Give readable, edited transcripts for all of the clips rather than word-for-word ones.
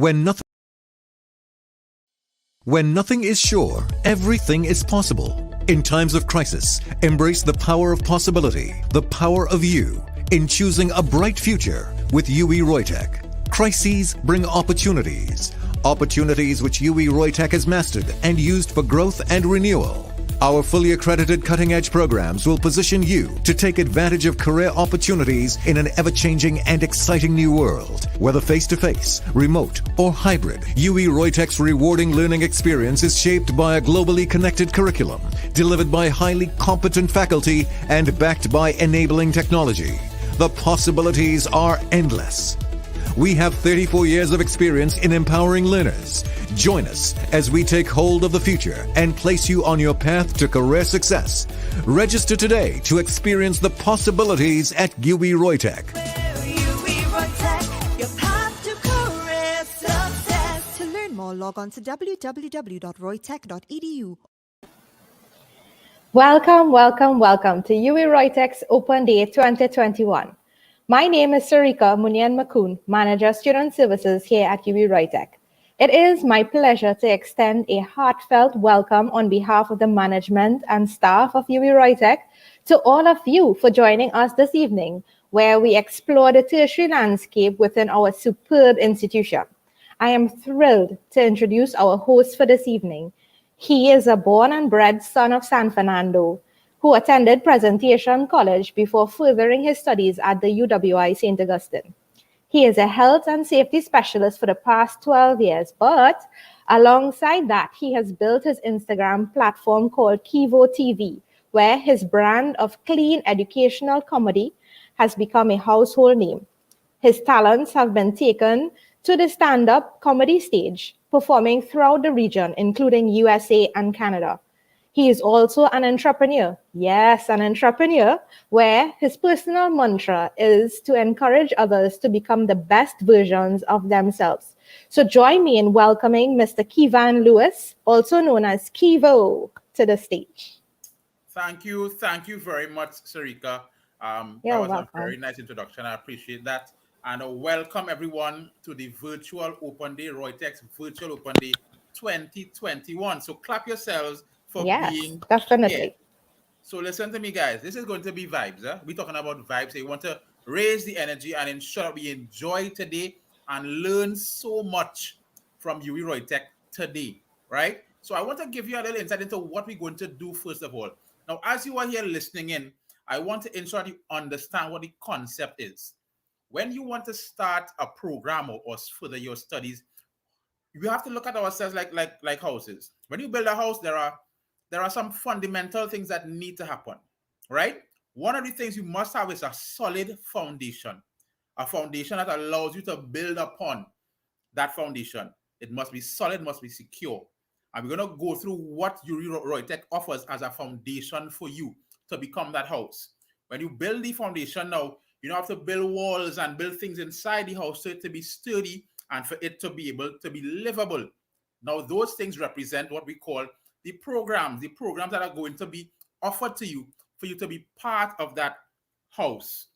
When nothing is sure, everything is possible. In times of crisis, embrace the power of possibility, the power of you, in choosing a bright future with UWI-ROYTEC. Crises bring opportunities. Opportunities which UWI-ROYTEC has mastered and used for growth and renewal. Our fully accredited cutting-edge programs will position you to take advantage of career opportunities in an ever-changing and exciting new world. Whether face-to-face, remote, or hybrid, UWI-ROYTEC's rewarding learning experience is shaped by a globally connected curriculum, delivered by highly competent faculty and backed by enabling technology. The possibilities are endless. We have 34 years of experience in empowering learners. Join us as we take hold of the future and place you on your path to career success. Register today to experience the possibilities at UWI-ROYTEC. UWI-ROYTEC, your path to career success. To learn more, log on to www.roytec.edu. Welcome to UWI-ROYTEC's Open Day 2021. My name is Sarika Munian Makun, Manager Student Services here at UWI-ROYTEC. It is my pleasure to extend a heartfelt welcome on behalf of the management and staff of UWI-ROYTEC to all of you for joining us this evening, where we explore the tertiary landscape within our superb institution. I am thrilled to introduce our host for this evening. He is a born and bred son of San Fernando, who attended Presentation College before furthering his studies at the UWI St. Augustine. He is a health and safety specialist for the past 12 years, but alongside that, he has built his Instagram platform called Kivo TV, where his brand of clean educational comedy has become a household name. His talents have been taken to the stand-up comedy stage, performing throughout the region, including USA and Canada. He is also an entrepreneur. Yes, an entrepreneur, where his personal mantra is to encourage others to become the best versions of themselves. So join me in welcoming Mr. Kevan Lewis, also known as Kivo, to the stage. Thank you very much, Sarika. That was a very nice introduction. I appreciate that. And welcome everyone to the virtual Open Day, ROYTEC's virtual Open Day 2021. So clap yourselves for being definitely here. So listen to me, guys. This is going to be vibes. We're talking about vibes. So you want to raise the energy and ensure we enjoy today and learn so much from UWI-ROYTEC today, right? So I want to give you a little insight into what we're going to do first of all. Now, as you are here listening in, I want to ensure you understand what the concept is. When you want to start a program or further your studies, you have to look at ourselves like houses. When you build a house, there are some fundamental things that need to happen, right? One of the things you must have is a solid foundation, a foundation that allows you to build upon that foundation. It must be solid, must be secure. And we're going to go through what UWI-ROYTEC offers as a foundation for you to become that house. When you build the foundation now, you don't have to build walls and build things inside the house for it to be sturdy and for it to be able to be livable. Now, those things represent what we call the programs that are going to be offered to you for you to be part of that house.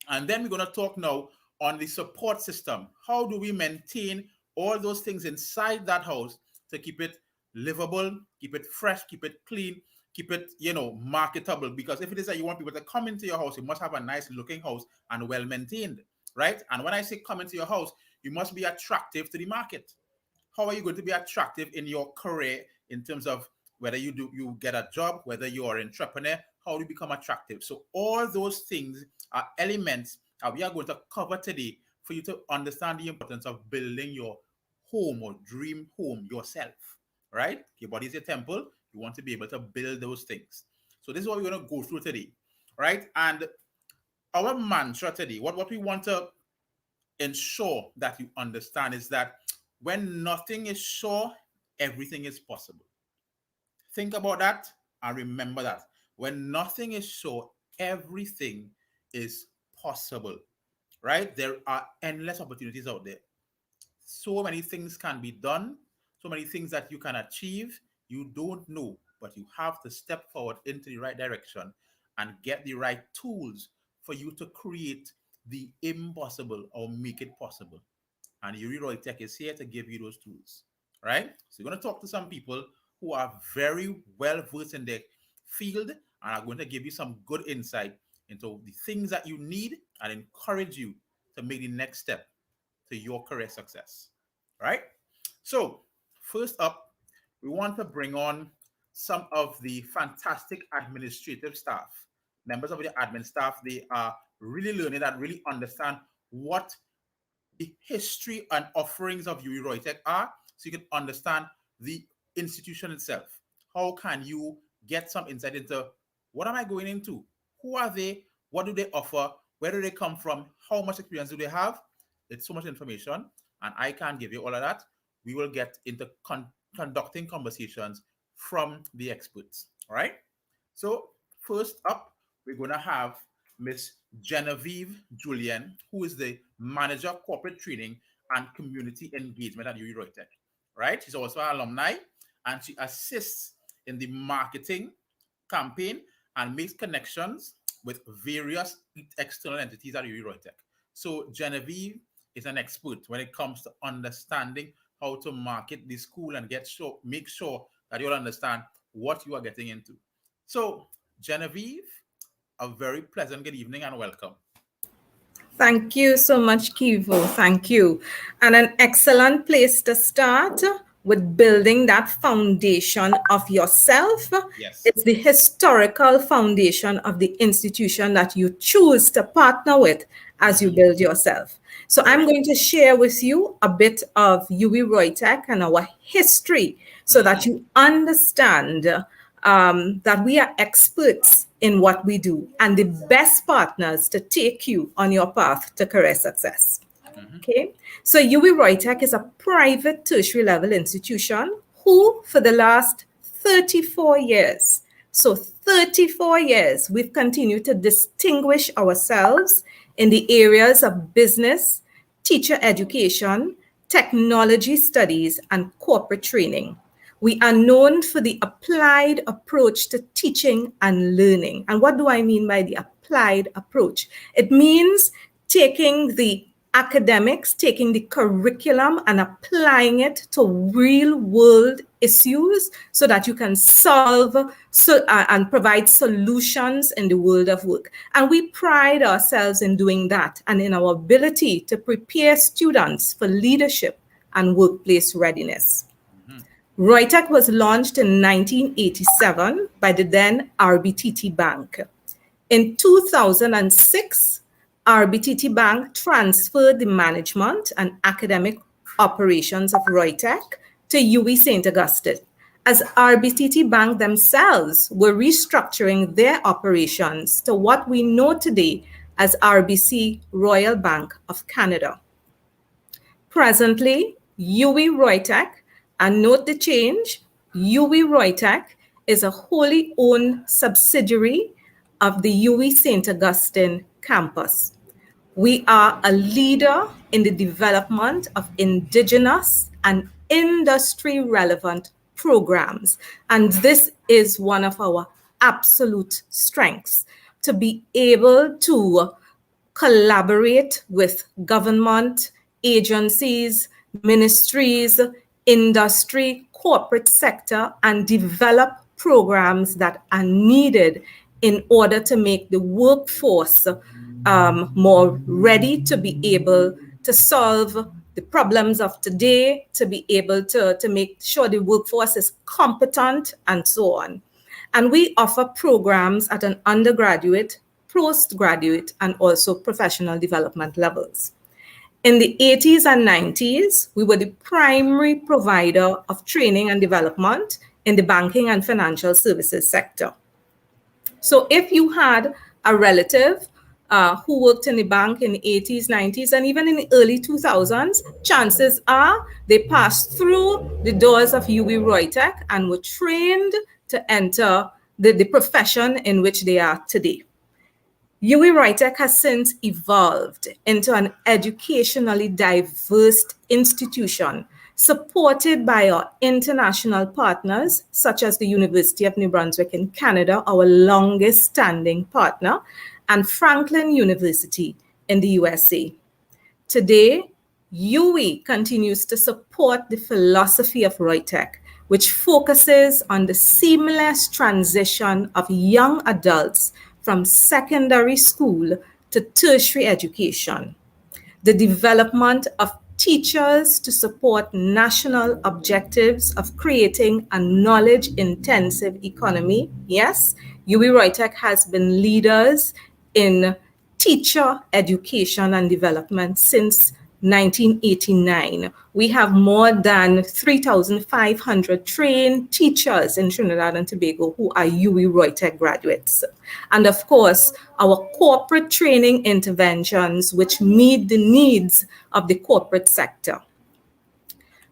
And then we're going to talk now on the support system. How do we maintain all those things inside that house to keep it livable, keep it fresh, keep it clean, keep it, marketable? Because if it is that you want people to come into your house, you must have a nice looking house and well maintained, right? And when I say come into your house, you must be attractive to the market. How are you going to be attractive in your career in terms of whether you get a job, whether you are an entrepreneur, how do you become attractive? So all those things are elements that we are going to cover today for you to understand the importance of building your home or dream home yourself, right? Your body is your temple. You want to be able to build those things. So this is what we're going to go through today, right? And our mantra today, what we want to ensure that you understand is that when nothing is sure, everything is possible. Think about that and remember that. When nothing is sure, everything is possible, right? There are endless opportunities out there. So many things can be done, so many things that you can achieve. You don't know, but you have to step forward into the right direction and get the right tools for you to create the impossible or make it possible. And UWI-ROYTEC is here to give you those tools, right? So you're going to talk to some people who are very well versed in their field and are going to give you some good insight into the things that you need and encourage you to make the next step to your career success, right? So first up, we want to bring on some of the fantastic administrative staff, members of the admin staff. They are really learning and really understand what the history and offerings of UWI-ROYTEC are, so you can understand the institution itself. How can you get some insight into what am I going into? Who are they? What do they offer? Where do they come from? How much experience do they have? It's so much information, and I can't give you all of that. We will get into conducting conversations from the experts. All right. So first up, we're going to have Miss Genevieve Julien, who is the Manager of Corporate Training and Community Engagement at UWI-ROYTEC. Right? She's also an alumni, and she assists in the marketing campaign and makes connections with various external entities at UWI-ROYTEC. So Genevieve is an expert when it comes to understanding how to market the school and make sure that you'll understand what you are getting into. So Genevieve, a very pleasant good evening and welcome. Thank you so much, Kivo. Thank you. And an excellent place to start with building that foundation of yourself. Yes. It's the historical foundation of the institution that you choose to partner with as you build yourself. So I'm going to share with you a bit of UWI-ROYTEC and our history so that you understand that we are experts in what we do and the best partners to take you on your path to career success. Okay, so UWI-ROYTEC is a private tertiary level institution who, for the last 34 years, so 34 years, we've continued to distinguish ourselves in the areas of business, teacher education, technology studies, and corporate training. We are known for the applied approach to teaching and learning. And what do I mean by the applied approach? It means taking the academics, taking the curriculum and applying it to real world issues so that you can solve and provide solutions in the world of work. And we pride ourselves in doing that and in our ability to prepare students for leadership and workplace readiness. ROYTEC was launched in 1987 by the then RBTT Bank. In 2006, RBTT Bank transferred the management and academic operations of ROYTEC to UWI St. Augustine, as RBTT Bank themselves were restructuring their operations to what we know today as RBC Royal Bank of Canada. Presently, UWI-ROYTEC, and note the change, UWI-ROYTEC is a wholly owned subsidiary of the UWI St. Augustine campus. We are a leader in the development of indigenous and industry-relevant programs. And this is one of our absolute strengths, to be able to collaborate with government, agencies, ministries, industry, corporate sector, and develop programs that are needed in order to make the workforce more ready to be able to solve the problems of today, to be able to make sure the workforce is competent, and so on. And we offer programs at an undergraduate, postgraduate, and also professional development levels. In the 80s and 90s, we were the primary provider of training and development in the banking and financial services sector. So if you had a relative who worked in the bank in the 80s, 90s, and even in the early 2000s, chances are they passed through the doors of UWI-ROYTEC and were trained to enter the profession in which they are today. UWI-ROYTEC has since evolved into an educationally diverse institution supported by our international partners, such as the University of New Brunswick in Canada, our longest standing partner, and Franklin University in the USA. Today, UWI continues to support the philosophy of ROYTEC, which focuses on the seamless transition of young adults from secondary school to tertiary education, the development of teachers to support national objectives of creating a knowledge-intensive economy. Yes, UWI-ROYTEC has been leaders in teacher education and development since 1989. We have more than 3,500 trained teachers in Trinidad and Tobago who are UWI-ROYTEC graduates. And of course, our corporate training interventions, which meet the needs of the corporate sector.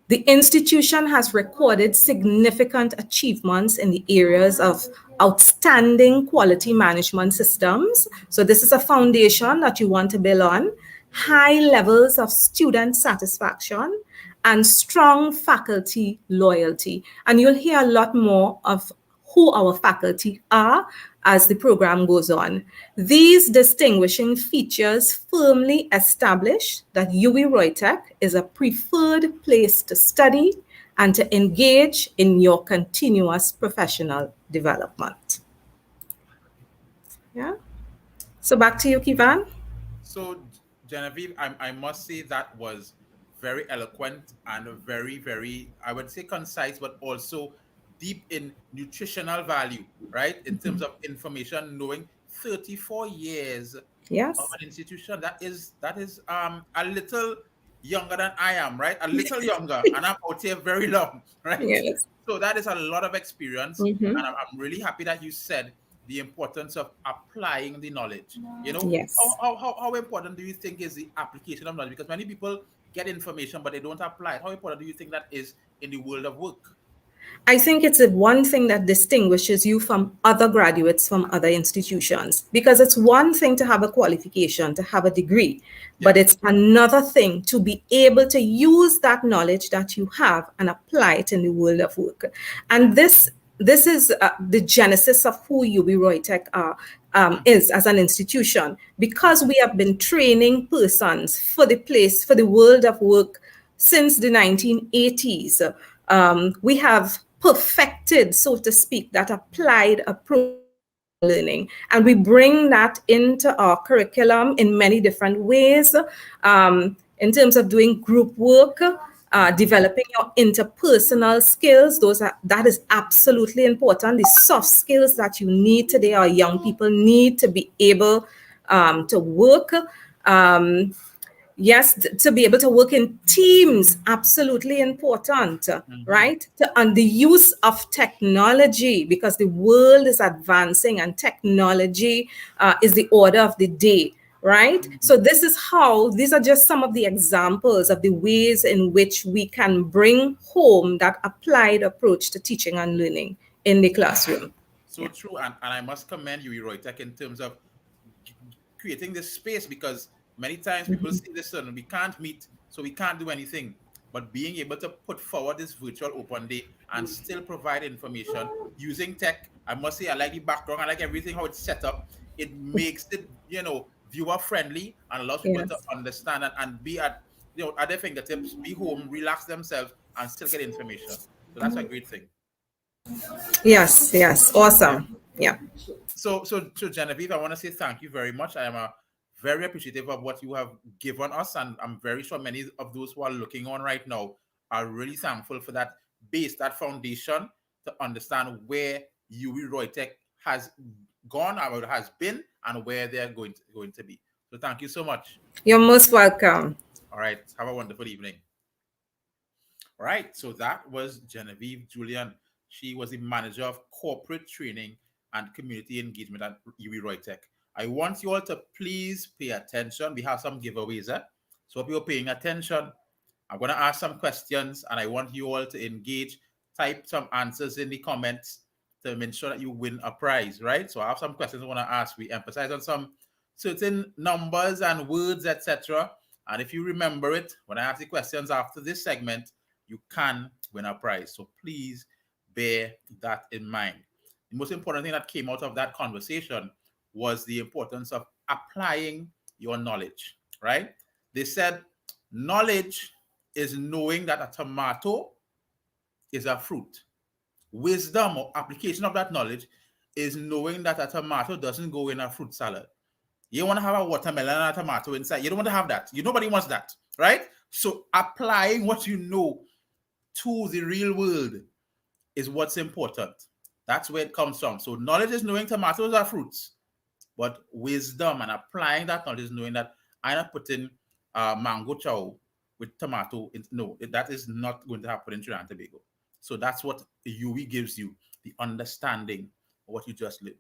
The institution has recorded significant achievements in the areas of outstanding quality management systems. So this is a foundation that you want to build on, high levels of student satisfaction, and strong faculty loyalty. And you'll hear a lot more of who our faculty are as the program goes on. These distinguishing features firmly establish that UWI-ROYTEC is a preferred place to study and to engage in your continuous professional development. Yeah. So back to you, Kivan. So, Genevieve, I must say that was very eloquent and very, very, I would say concise, but also deep in nutritional value, right? In terms of information, knowing 34 years Yes. of an institution that is a little younger than I am, right? A little younger, and I'm out here very long, right? Yes. So that is a lot of experience, Mhm. and I'm really happy that you said the importance of applying the knowledge. You know, Yes. how important do you think is the application of knowledge? Because many people get information but they don't apply it. How important do you think that is in the world of work? I think it's the one thing that distinguishes you from other graduates from other institutions, because it's one thing to have a qualification, to have a degree, but it's another thing to be able to use that knowledge that you have and apply it in the world of work. And this is the genesis of who UWI-ROYTEC is as an institution, because we have been training persons for the world of work since the 1980s. We have perfected, so to speak, that applied approach to learning. And we bring that into our curriculum in many different ways, in terms of doing group work, developing your interpersonal skills. That is absolutely important. The soft skills that you need today, our young people need to be able to work. Yes, to be able to work in teams, absolutely important, right? And the use of technology, because the world is advancing and technology is the order of the day, right? So these are just some of the examples of the ways in which we can bring home that applied approach to teaching and learning in the classroom. So true, and I must commend UWI-ROYTEC in terms of creating this space, because many times people see this and we can't meet, so we can't do anything. But being able to put forward this virtual open day and still provide information using tech, I must say I like the background, I like everything, how it's set up. It makes it, viewer friendly and allows people to understand and be at their fingertips, be home, relax themselves, and still get information. So that's a great thing. Yes, awesome. Yeah. So Genevieve, I want to say thank you very much. I am very appreciative of what you have given us, and I'm very sure many of those who are looking on right now are really thankful for that base, that foundation, to understand where UWI-ROYTEC has gone, or has been, and where they're going to be. So thank you so much. You're most welcome. All right. Have a wonderful evening. All right. So that was Genevieve Julian. She was the manager of corporate training and community engagement at UWI-ROYTEC. I want you all to please pay attention. We have some giveaways. So if you're paying attention, I'm going to ask some questions, and I want you all to engage, type some answers in the comments to ensure that you win a prize, right? So I have some questions I want to ask. We emphasize on some certain numbers and words, etc. And if you remember it, when I ask the questions after this segment, you can win a prize. So please bear that in mind. The most important thing that came out of that conversation was the importance of applying your knowledge, right? They said Knowledge is knowing that a tomato is a fruit. Wisdom or application of that knowledge is knowing that a tomato doesn't go in a fruit salad. You want to have a watermelon and a tomato inside. You don't want to have that. Nobody wants that, right? So applying what you know to the real world is what's important. That's where it comes from. So knowledge is knowing tomatoes are fruits, but wisdom and applying that knowledge is knowing that I'm not putting mango chow with tomato. No, that is not going to happen in Trinidad and Tobago. So that's what UWI gives you, the understanding of what you just learned.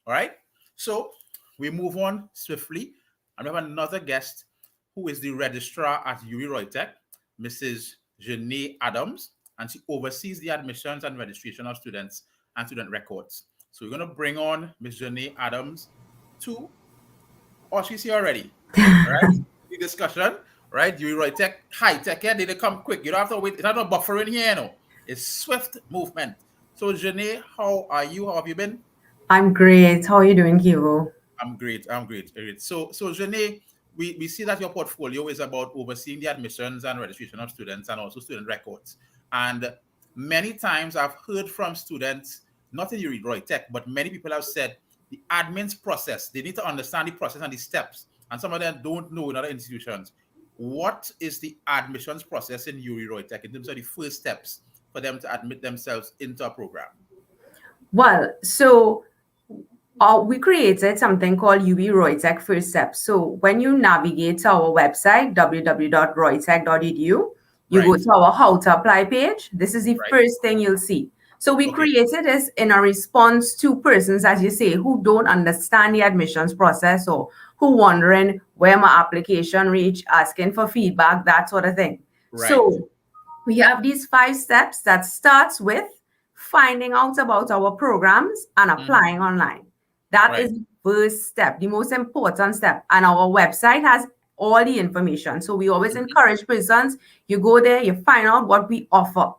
All right? So we move on swiftly. And we have another guest who is the registrar at UWI-ROYTEC, Mrs. Janae Adams, and she oversees the admissions and registration of students and student records. So we're going to bring on Ms. Janae Adams to, she's here already, right? The discussion, right? UWI-ROYTEC, high tech here, they come quick. You don't have to wait. It's not no buffering here, no. It's swift movement. So Janae, how are you? How have you been? I'm great. How are you doing, Kivo? I'm great. So Janae, we see that your portfolio is about overseeing the admissions and registration of students and also student records. And many times I've heard from students, not in UWI-ROYTEC, but many people have said the admin's process, they need to understand the process and the steps. And some of them don't know in other institutions. What is the admissions process in UWI-ROYTEC in terms of the first steps for them to admit themselves into a program? Well, so we created something called UWI-ROYTEC First Steps. So when you navigate to our website, www.roytec.edu, you go to our How to Apply page. This is the first thing you'll see. So we created this in a response to persons, as you say, who don't understand the admissions process or who wondering where my application reach, asking for feedback, that sort of thing. So we have these 5 steps that starts with finding out about our programs and applying online. That is the first step, the most important step. And our website has all the information. So we always encourage persons, you go there, you find out what we offer.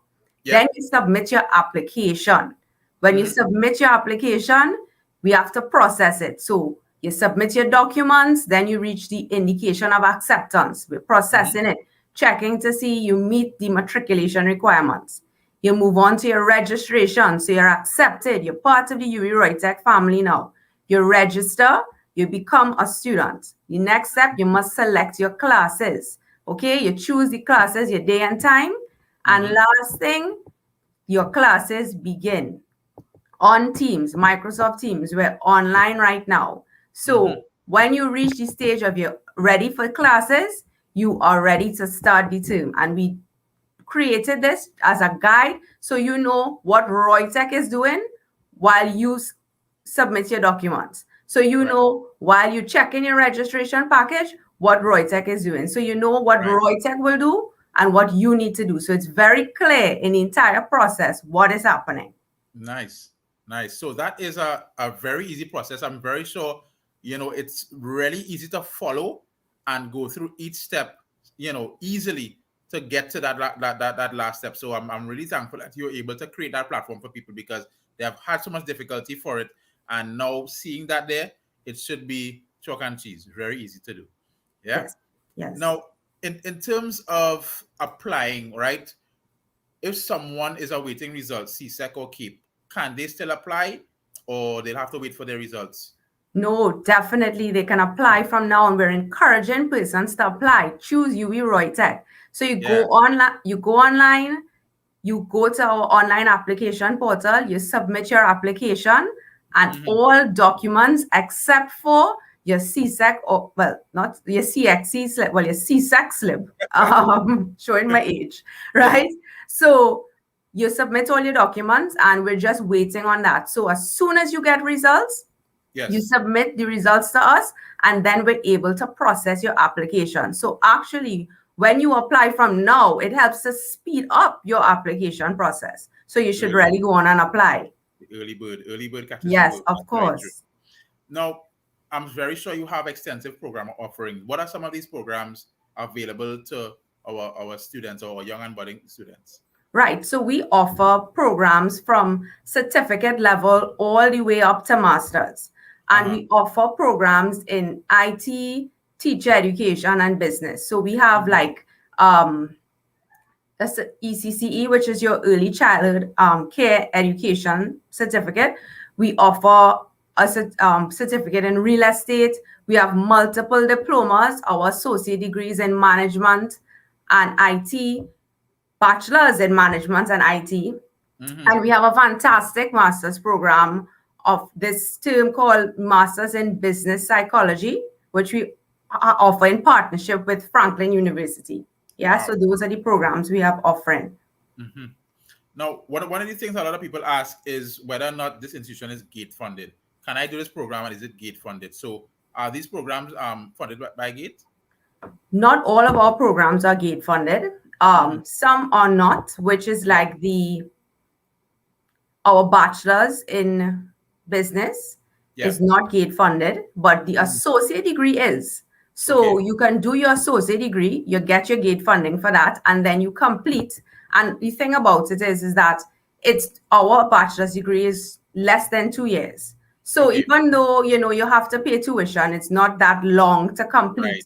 Then you submit your application. When you submit your application, we have to process it. So you submit your documents, then you reach the indication of acceptance. We're processing it, checking to see you meet the matriculation requirements. You move on to your registration. So you're accepted. You're part of the UWI-ROYTEC family now. You register, you become a student. The next step, you must select your classes. Okay, you choose the classes, your day and time. And last thing, your classes begin on Teams, Microsoft Teams. We're online right now. So when you reach the stage of you're ready for classes, you are ready to start the term. And we created this as a guide so you know what ROYTEC is doing while you submit your documents. So you know while you check in your registration package, what ROYTEC is doing. So you know what ROYTEC will do and what you need to do. So it's very clear in the entire process what is happening. Nice. So that is a very easy process. I'm very sure, it's really easy to follow and go through each step, easily to get to that last step. So I'm really thankful that you're able to create that platform for people because they have had so much difficulty for it. And now seeing that there, it should be chalk and cheese. Very easy to do. Yeah. Yes. Now, in terms of applying, right? If someone is awaiting results, CSEC or CAPE, can they still apply or they'll have to wait for their results? No, definitely they can apply from now on. We're encouraging persons to apply. Choose UWI-ROYTEC. So you go online, you go to our online application portal, you submit your application and all documents except for your CSEC or not your CXC slip, your CSEC slip, showing my age, right? So you submit all your documents and we're just waiting on that. So as soon as you get results, you submit the results to us and then we're able to process your application. So actually, when you apply from now, it helps to speed up your application process. So you should really go on and apply. The early bird catches. Yes, of course. Now, I'm very sure you have extensive program offering. What are some of these programs available to our students or young and budding students? Right. So we offer programs from certificate level all the way up to masters. And we offer programs in IT, teacher education, and business. So we have like that's the ECCE, which is your Early Childhood Care Education Certificate. We offer a certificate in real estate. We have multiple diplomas, our associate degrees in management and IT, bachelor's in management and IT. And we have a fantastic master's program of this term called Masters in Business Psychology, which we offer in partnership with Franklin University. Yeah, so those are the programs we have offering. Now, one of the things a lot of people ask is whether or not this institution is GATE funded. Can I do this program and is it GATE funded? So are these programs funded by GATE? Not all of our programs are GATE funded. Some are not, which is like our bachelor's in business is not GATE funded, but the associate degree is. So you can do your associate degree, you get your GATE funding for that, and then you complete. And the thing about it is that it's our bachelor's degree is less than 2 years. So even though, you have to pay tuition, it's not that long to complete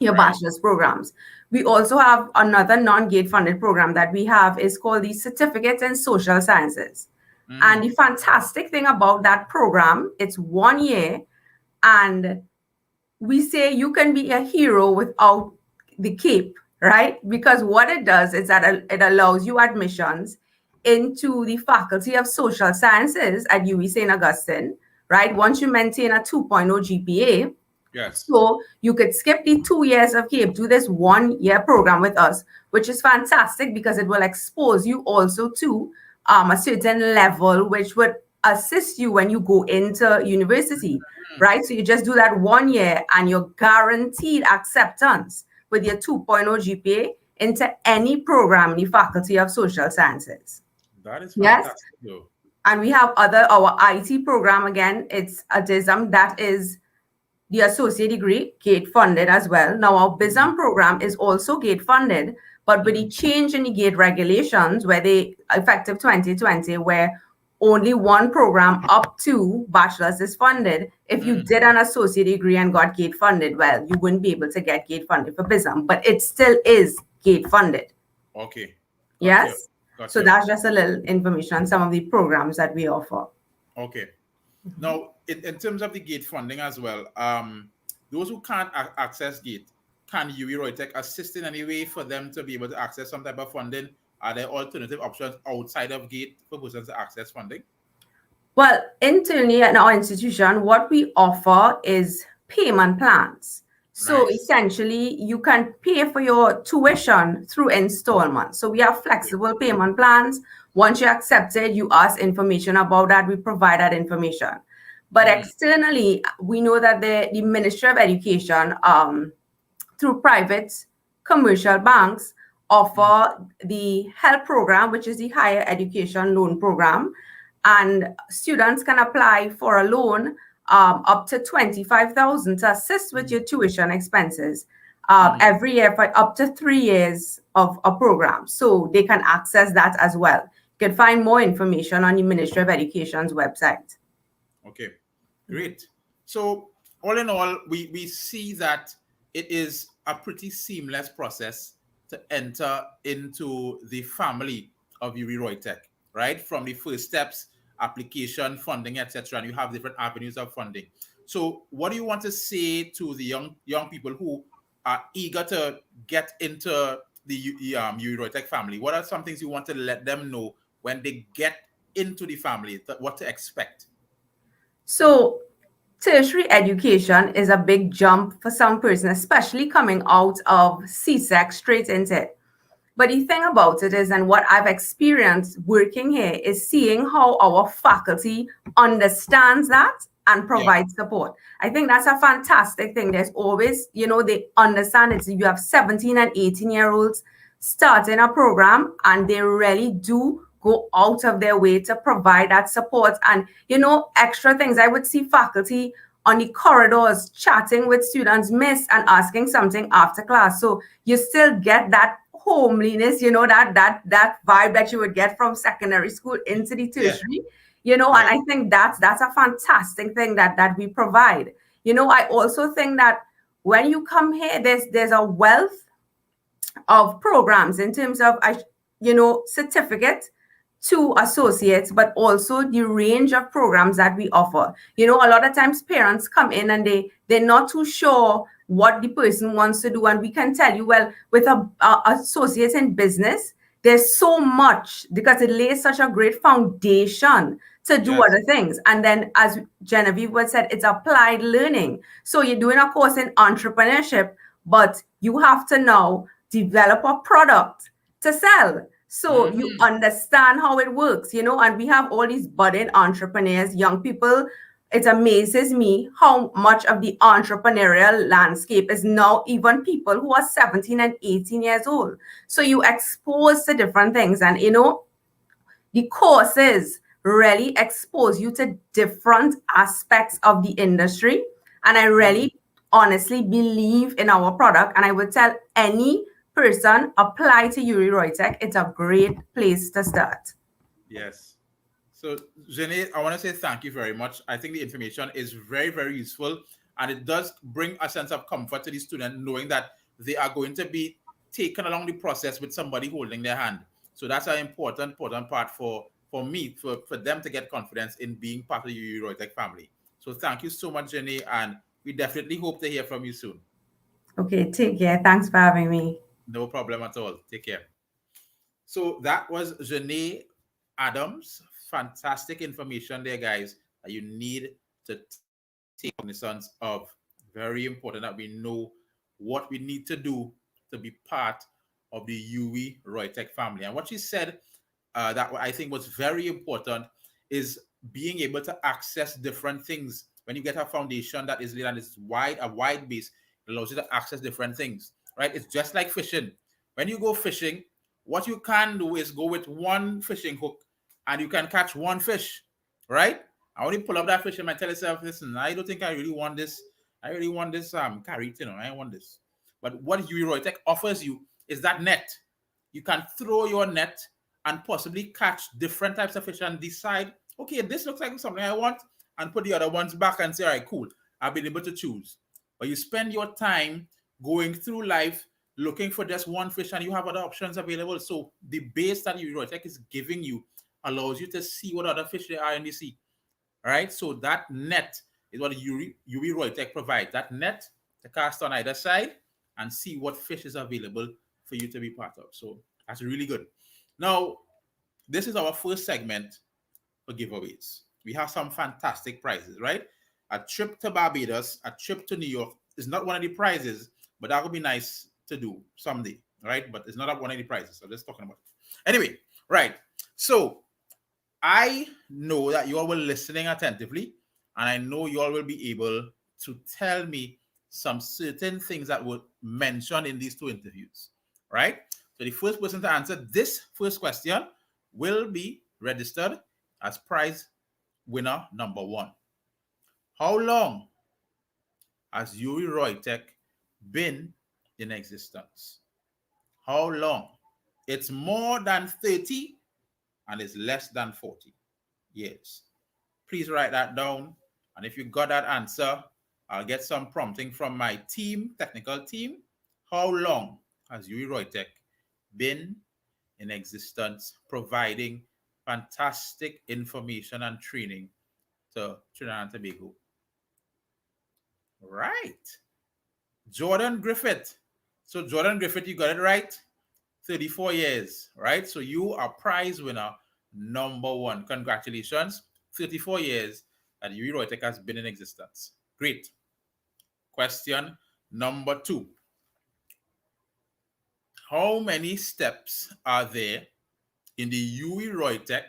your bachelor's programs. We also have another non-GATE funded program that we have is called the Certificate in Social Sciences. And the fantastic thing about that program, it's 1 year, and we say you can be a hero without the cape, right? Because what it does is that it allows you admissions into the Faculty of Social Sciences at UWI St. Augustine, right? Once you maintain a 2.0 GPA, so you could skip the 2 years of CAPE, do this 1 year program with us, which is fantastic because it will expose you also to a certain level, which would assist you when you go into university, right? So you just do that 1 year and you're guaranteed acceptance with your 2.0 GPA into any program in the Faculty of Social Sciences. That is fantastic. Yes. And we have our IT program, again, it's a DISM that is the associate degree, GATE funded as well. Now our BISM program is also GATE funded, but with the change in the GATE regulations, where they effective 2020, where only one program up to bachelor's is funded. If you did an associate degree and got GATE funded, well, you wouldn't be able to get GATE funded for BISM, but it still is GATE funded. Okay. Yes. So that's just a little information on some of the programs that we offer. Okay. Now, in terms of the GATE funding as well, those who can't access GATE, can UWI-ROYTEC assist in any way for them to be able to access some type of funding? Are there alternative options outside of GATE for persons to access funding? Well, internally at our institution, what we offer is payment plans. So essentially, you can pay for your tuition through installments. So we have flexible payment plans. Once you're accepted, you ask information about that. We provide that information. But externally, we know that the Ministry of Education, through private commercial banks, offer the HELP program, which is the Higher Education Loan Program. And students can apply for a loan up to $25,000 to assist with your tuition expenses every year for up to 3 years of a program. So they can access that as well. You can find more information on the Ministry of Education's website. Okay, great. So all in all, we see that it is a pretty seamless process to enter into the family of UWI-ROYTEC, right? From the first steps, application, funding, etc., and you have different avenues of funding. So what do you want to say to the young people who are eager to get into the UWI-ROYTEC family? What are some things you want to let them know when they get into the family, what to expect? So tertiary education is a big jump for some person, especially coming out of CSEC straight into it. But the thing about it is, and what I've experienced working here, is seeing how our faculty understands that and provides support. I think that's a fantastic thing. There's always, they understand it. You have 17 and 18-year-olds starting a program, and they really do go out of their way to provide that support and, extra things. I would see faculty on the corridors chatting with students, miss, and asking something after class. So you still get that homeliness, that vibe that you would get from secondary school into the tertiary, and I think that's a fantastic thing that we provide. I also think that when you come here, there's a wealth of programs in terms of, certificate to associates, but also the range of programs that we offer. A lot of times parents come in and they're not too sure what the person wants to do. And we can tell you, well, with a associate in business, there's so much because it lays such a great foundation to do Yes. other things. And then, as Genevieve would said, it's applied learning. So you're doing a course in entrepreneurship, but you have to now develop a product to sell. So you understand how it works, and we have all these budding entrepreneurs, young people. It amazes me how much of the entrepreneurial landscape is now even people who are 17 and 18 years old. So you expose to different things, and the courses really expose you to different aspects of the industry. And I really honestly believe in our product, and I would tell any person, apply to UWI-ROYTEC. It's a great place to start. Yes. So, Jenny, I want to say thank you very much. I think the information is very, very useful, and it does bring a sense of comfort to the student knowing that they are going to be taken along the process with somebody holding their hand. So that's an important part for me, for them to get confidence in being part of the UWI-ROYTEC family. So thank you so much, Jenny, and we definitely hope to hear from you soon. Okay, take care. Thanks for having me. No problem at all. Take care. So that was Jenny Adams. Fantastic information there, guys, that you need to take cognizance of. Very important that we know what we need to do to be part of the UWI-ROYTEC family. And what she said that I think was very important is being able to access different things. When you get a foundation that is laid on this a wide base, it allows you to access different things, right? It's just like fishing. When you go fishing, what you can do is go with one fishing hook and you can catch one fish, right? I only pull up that fish and I tell yourself, listen, I don't think I really want this. I really want this carrot, I want this. But what UWI-ROYTEC offers you is that net. You can throw your net and possibly catch different types of fish and decide, okay, this looks like something I want, and put the other ones back and say, all right, cool, I've been able to choose. But you spend your time going through life looking for just one fish and you have other options available. So the base that UWI-ROYTEC is giving you allows you to see what other fish there are in the sea. All right, so that net is what UWI-ROYTEC provides. That net to cast on either side and see what fish is available for you to be part of. So that's really good. Now, this is our first segment for giveaways. We have some fantastic prizes, right? A trip to Barbados, a trip to New York is not one of the prizes, but that would be nice to do someday, right? But it's not one of the prizes. So just talking about it. Anyway, right. So I know that you all were listening attentively, and I know you all will be able to tell me some certain things that were mentioned in these two interviews, right? So the first person to answer this first question will be registered as prize winner number 1. How long has UWI-ROYTEC been in existence? How long? It's more than 30 and it's less than 40 years. Please write that down. And if you got that answer, I'll get some prompting from my team, technical team. How long has UWI-ROYTEC been in existence, providing fantastic information and training to Trinidad and Tobago? Right. Jordan Griffith. So Jordan Griffith, you got it right. 34 years, right? So you are prize winner number 1. Congratulations. 34 years that UWI-ROYTEC has been in existence. Great. Question number 2. How many steps are there in the UWI-ROYTEC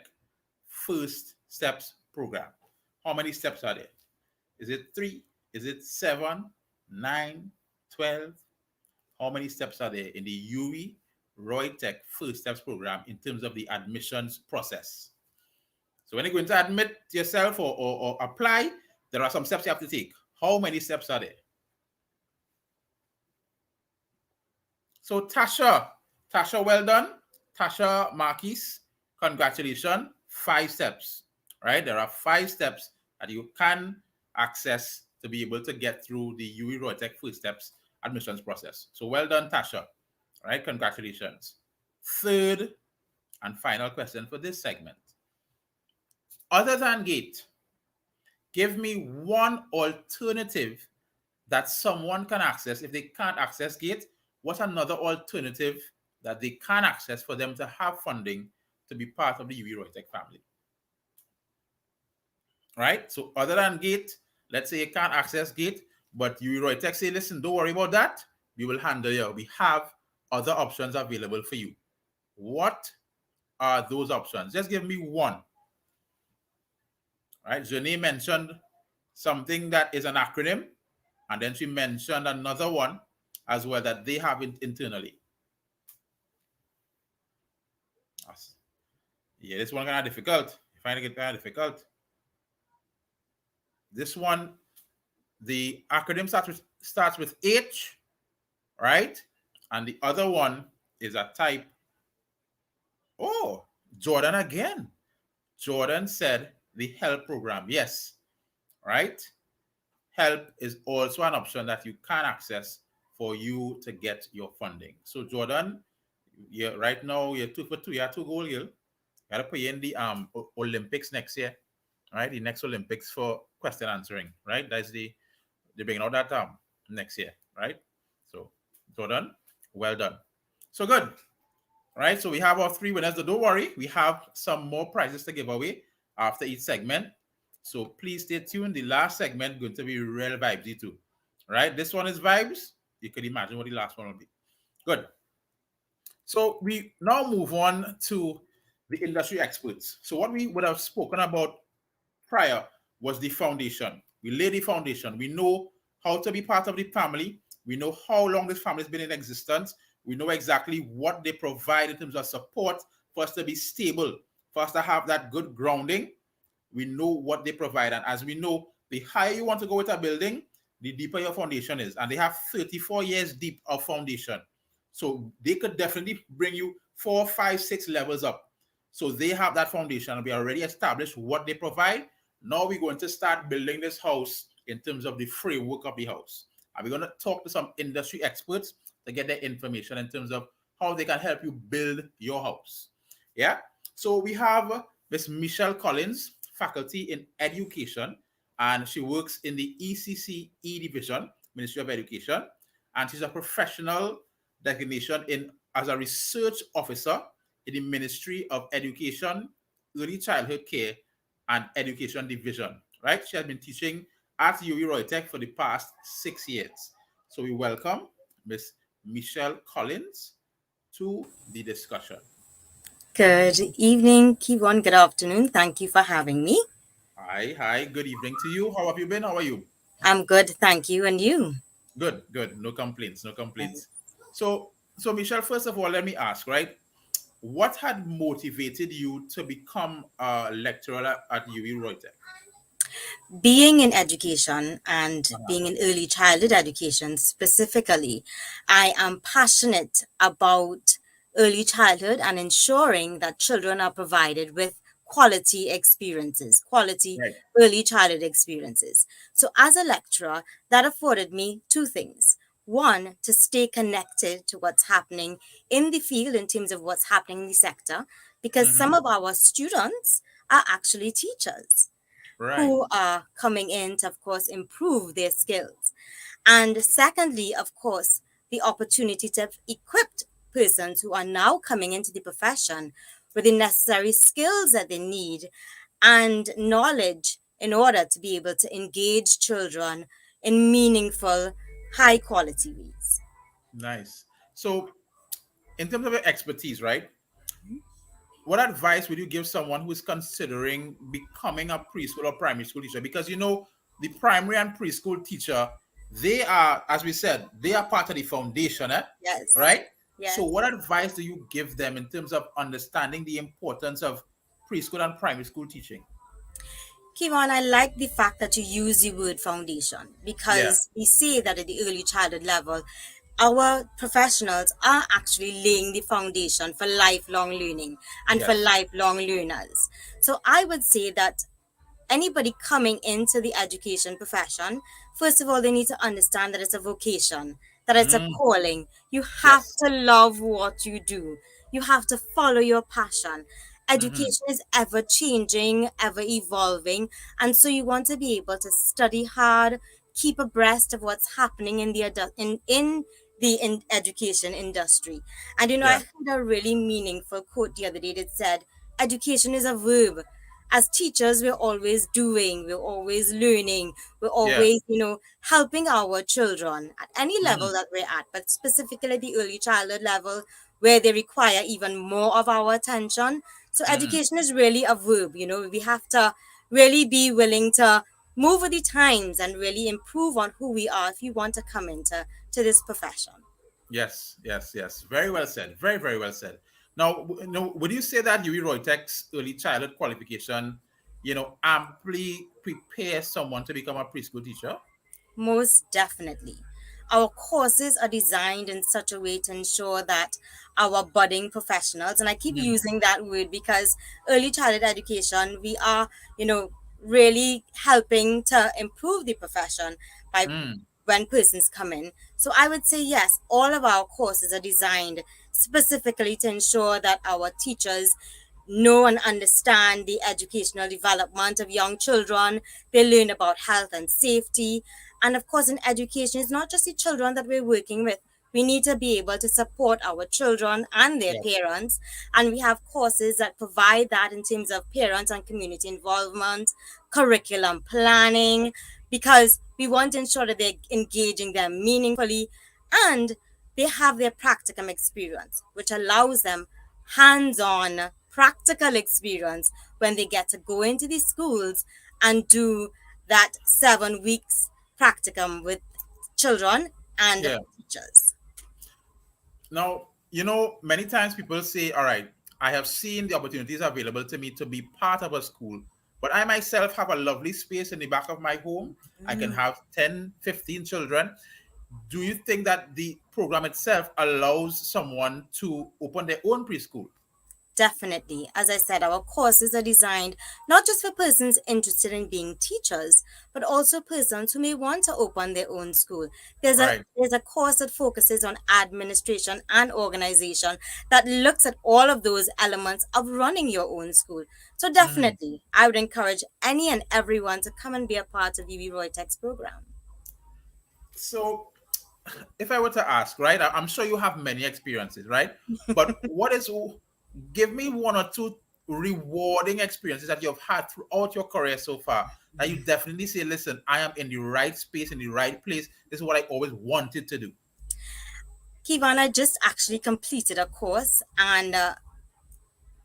First Steps program? How many steps are there? Is it 3? Is it 7, 9, 12? How many steps are there in the UWI-ROYTEC First Steps program in terms of the admissions process? So when you're going to admit yourself or apply, there are some steps you have to take. How many steps are there? So Tasha, well done. Tasha Marquis, congratulations. 5 steps, right? There are 5 steps that you can access to be able to get through the UWI-ROYTEC First Steps admissions process. So well done, Tasha. Right? Congratulations. Third and final question for this segment. Other than GATE, give me one alternative that someone can access if they can't access GATE. What's another alternative that they can access for them to have funding to be part of the UWI-ROYTEC family? Right? So other than GATE, let's say you can't access GATE, but UWI-ROYTEC say, listen, don't worry about that. We will handle you. We have other options available for you. What are those options? Just give me one. Right? Jenny mentioned something that is an acronym, and then she mentioned another one as well that they have internally. Yeah, this one kind of difficult. You find it kind of difficult. This one, the acronym starts with H, right? And the other one is a type. Oh, Jordan again. Jordan said the HELP program. Yes, right? HELP is also an option that you can access for you to get your funding. So Jordan, right now you're 2 for 2. You're 2 gold, you gotta play in the Olympics next year, right? The next Olympics for question answering, right? That's they're bringing out that next year, right? So Jordan, well done. So good, right? So we have our 3 winners. So don't worry, we have some more prizes to give away after each segment. So please stay tuned. The last segment is going to be real vibesy too, right? This one is vibes. You can imagine what the last one will be. Good. So we now move on to the industry experts. So what we would have spoken about prior was the foundation. We lay the foundation. We know how to be part of the family. We know how long this family has been in existence. We know exactly what they provide in terms of support for us to be stable, for us to have that good grounding. We know what they provide. And as we know, the higher you want to go with a building, the deeper your foundation is. And they have 34 years deep of foundation. So they could definitely bring you 4, 5, 6 levels up. So they have that foundation. We already established what they provide. Now we're going to start building this house in terms of the framework of the house. And we're going to talk to some industry experts to get their information in terms of how they can help you build your house. Yeah. So we have Miss Michelle Collins, faculty in education, and she works in the ECCE division, Ministry of Education, and she's a professional designation as a research officer in the Ministry of Education, Early Childhood Care, and Education Division, right? She has been teaching at UWI-ROYTEC for the past 6 years. So we welcome Miss Michelle Collins to the discussion. Good evening, Kivon. Good afternoon. Thank you for having me. Hi. Good evening to you. How have you been? How are you? I'm good, thank you. And you? Good. No complaints. So Michelle, first of all, let me ask, right? What had motivated you to become a lecturer at UWI-ROYTEC? Being in education and being in early childhood education specifically, I am passionate about early childhood and ensuring that children are provided with quality experiences, quality early childhood experiences. So as a lecturer, that afforded me 2 things. One, to stay connected to what's happening in the field in terms of what's happening in the sector, because some of our students are actually teachers who are coming in to, of course, improve their skills. And secondly, of course, the opportunity to have equipped persons who are now coming into the profession with the necessary skills that they need and knowledge in order to be able to engage children in meaningful, high quality ways. Nice. So in terms of your expertise, right? What advice would you give someone who is considering becoming a preschool or primary school teacher? Because you know, the primary and preschool teacher, they are, as we said, they are part of the foundation, Yes. right? Yes. So what advice do you give them in terms of understanding the importance of preschool and primary school teaching? Kivon, I like the fact that you use the word foundation because we see that at the early childhood level, our professionals are actually laying the foundation for lifelong learning and for lifelong learners. So I would say that anybody coming into the education profession, first of all, they need to understand that it's a vocation that it's a calling. You have Yes. to love what you do. You have to follow your passion. Mm-hmm. Education is ever changing, ever evolving, and so you want to be able to study hard, keep abreast of what's happening in the education industry. And I Yeah. heard a really meaningful quote the other day that said, "Education is a verb. As teachers, we're always doing, we're always learning, we're Yeah. always, helping our children at any level Mm-hmm. that we're at, but specifically the early childhood level where they require even more of our attention. So Mm-hmm. education is really a verb. We have to really be willing to move with the times and really improve on who we are if you want to come into this profession. Yes, yes, yes. Very well said. Very, very well said. Now, would you say that UWI-ROYTEC's early childhood qualification, amply prepares someone to become a preschool teacher? Most definitely. Our courses are designed in such a way to ensure that our budding professionals, and I keep Mm, using that word because early childhood education, we are, really helping to improve the profession by mm, when persons come in. So I would say yes, all of our courses are designed specifically to ensure that our teachers know and understand the educational development of young children. They learn about health and safety. And of course, in education, it's not just the children that we're working with. We need to be able to support our children and their yes. parents. And we have courses that provide that in terms of parents and community involvement, curriculum planning, because we want to ensure that they're engaging them meaningfully and they have their practicum experience, which allows them hands on practical experience when they get to go into these schools and do that 7 weeks practicum with children and Yeah. teachers. Now, many times people say, all right, I have seen the opportunities available to me to be part of a school, but I myself have a lovely space in the back of my home. I can have 10, 15 children. Do you think that the program itself allows someone to open their own preschool? Definitely. As I said, our courses are designed not just for persons interested in being teachers, but also persons who may want to open their own school. There's a Right. there's a course that focuses on administration and organization that looks at all of those elements of running your own school. So Mhm. definitely, I would encourage any and everyone to come and be a part of UWI Roytech's program. So, if I were to ask, right, I'm sure you have many experiences, right? But give me one or two rewarding experiences that you've had throughout your career so far that you definitely say, listen, I am in the right space, in the right place. This is what I always wanted to do. Kivana just actually completed a course and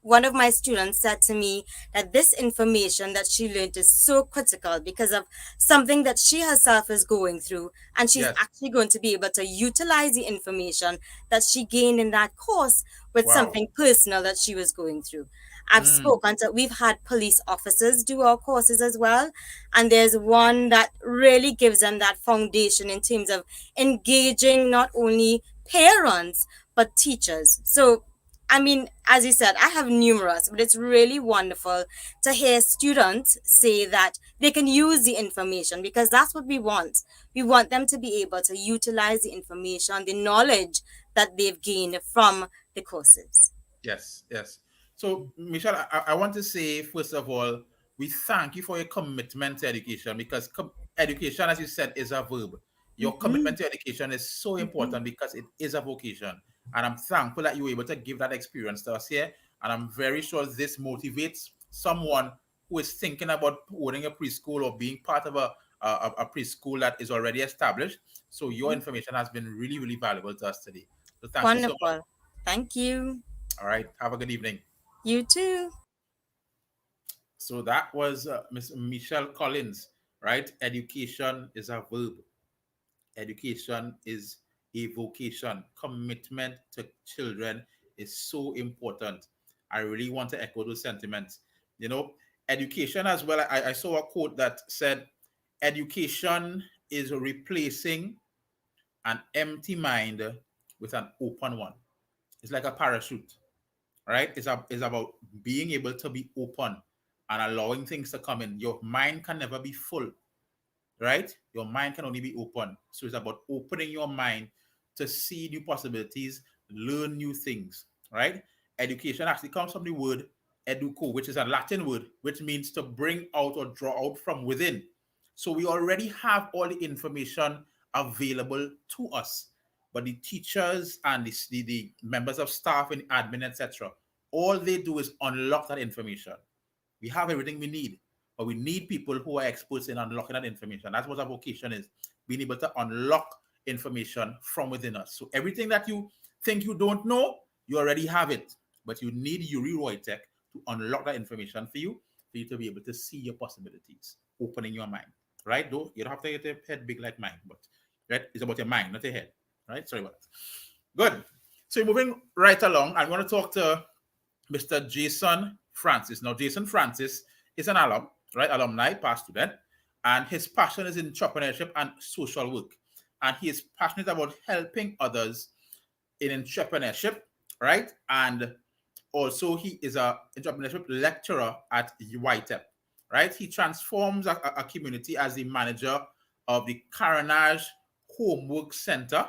one of my students said to me that this information that she learned is so critical because of something that she herself is going through, and she's Yes. actually going to be able to utilize the information that she gained in that course with Wow. something personal that she was going through. Mm, We've had police officers do our courses as well, and there's one that really gives them that foundation in terms of engaging not only parents but teachers. So I mean, as you said, I have numerous, but it's really wonderful to hear students say that they can use the information because that's what we want. We want them to be able to utilize the information, the knowledge that they've gained from the courses. yes, yes. So, Michelle, I want to say, first of all, we thank you for your commitment to education because education, as you said, is a verb. Your Mhm, commitment to education is so mhm. important because it is a vocation. And I'm thankful that you were able to give that experience to us here. And I'm very sure this motivates someone who is thinking about owning a preschool or being part of a preschool that is already established. So, your information has been really, really valuable to us today. So, thank you so much. Wonderful. Thank you. All right. Have a good evening. You too. So that was Miss Michelle Collins, right? Education is a verb. Education is a vocation. Commitment to children is so important. I really want to echo those sentiments. Education as well. I saw a quote that said, education is replacing an empty mind with an open one. It's like a parachute, right? It's about being able to be open and allowing things to come in. Your mind can never be full, right? Your mind can only be open. So it's about opening your mind to see new possibilities, learn new things, right? Education actually comes from the word educo, which is a Latin word, which means to bring out or draw out from within. So we already have all the information available to us, but the teachers and the members of staff and admin, etc., all they do is unlock that information. We have everything we need, but we need people who are experts in unlocking that information. That's what our vocation is, being able to unlock information from within us. So everything that you think you don't know, you already have it, but you need UWI-ROYTEC to unlock that information for you to be able to see your possibilities, opening your mind, right? Though you don't have to get your head big like mine, but right, it's about your mind, not your head, right? Sorry about that. Good. So moving right along, I'm going to talk to Mr. Jason Francis. Now, Jason Francis is an alumni, past student, and his passion is in entrepreneurship and social work. And he is passionate about helping others in entrepreneurship, right? And also he is an entrepreneurship lecturer at UWI-ROYTEC, right? He transforms a community as the manager of the Carnage Homework Center,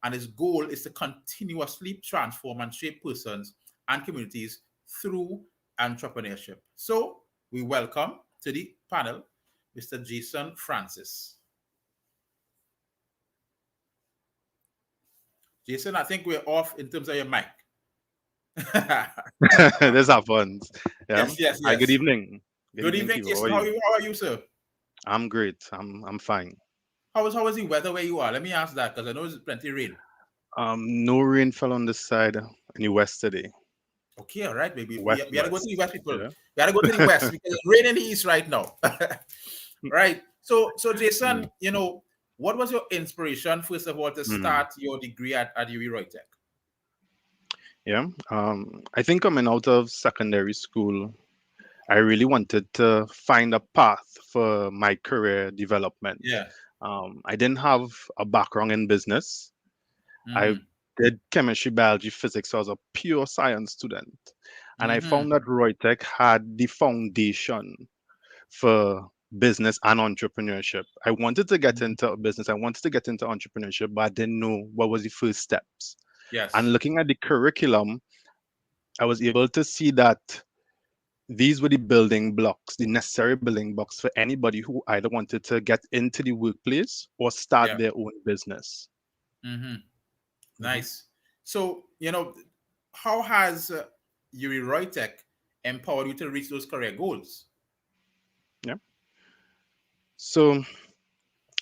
and his goal is to continuously transform and shape persons and communities through entrepreneurship. So we welcome to the panel Mr. Jason Francis. Jason, I think we're off in terms of your mic. This happens. Yeah. Yes. Hi, good evening. Good evening, Jason. How are you, sir? I'm great. I'm fine. How is the weather where you are? Let me ask that because I know there's plenty of rain. No rain fell on this side in the west today. Okay, all right, baby. West, we gotta go to the west, people. Yeah. We gotta go to the west because it's raining in the east right now. Right. So Jason, you know, what was your inspiration, first of all, to start your degree at UWI-ROYTEC? Yeah. I think coming out of secondary school, I really wanted to find a path for my career development. Yeah. I didn't have a background in business. I did chemistry, biology, physics. So I was a pure science student. And I found that ROYTEC had the foundation for business and entrepreneurship. I wanted to get into business. I wanted to get into entrepreneurship, but I didn't know what was the first steps. Yes. And looking at the curriculum, I was able to see that these were the building blocks, the necessary building blocks for anybody who either wanted to get into the workplace or start their own business. Nice. So, you know, how has UWI-ROYTEC empowered you to reach those career goals? Yeah. So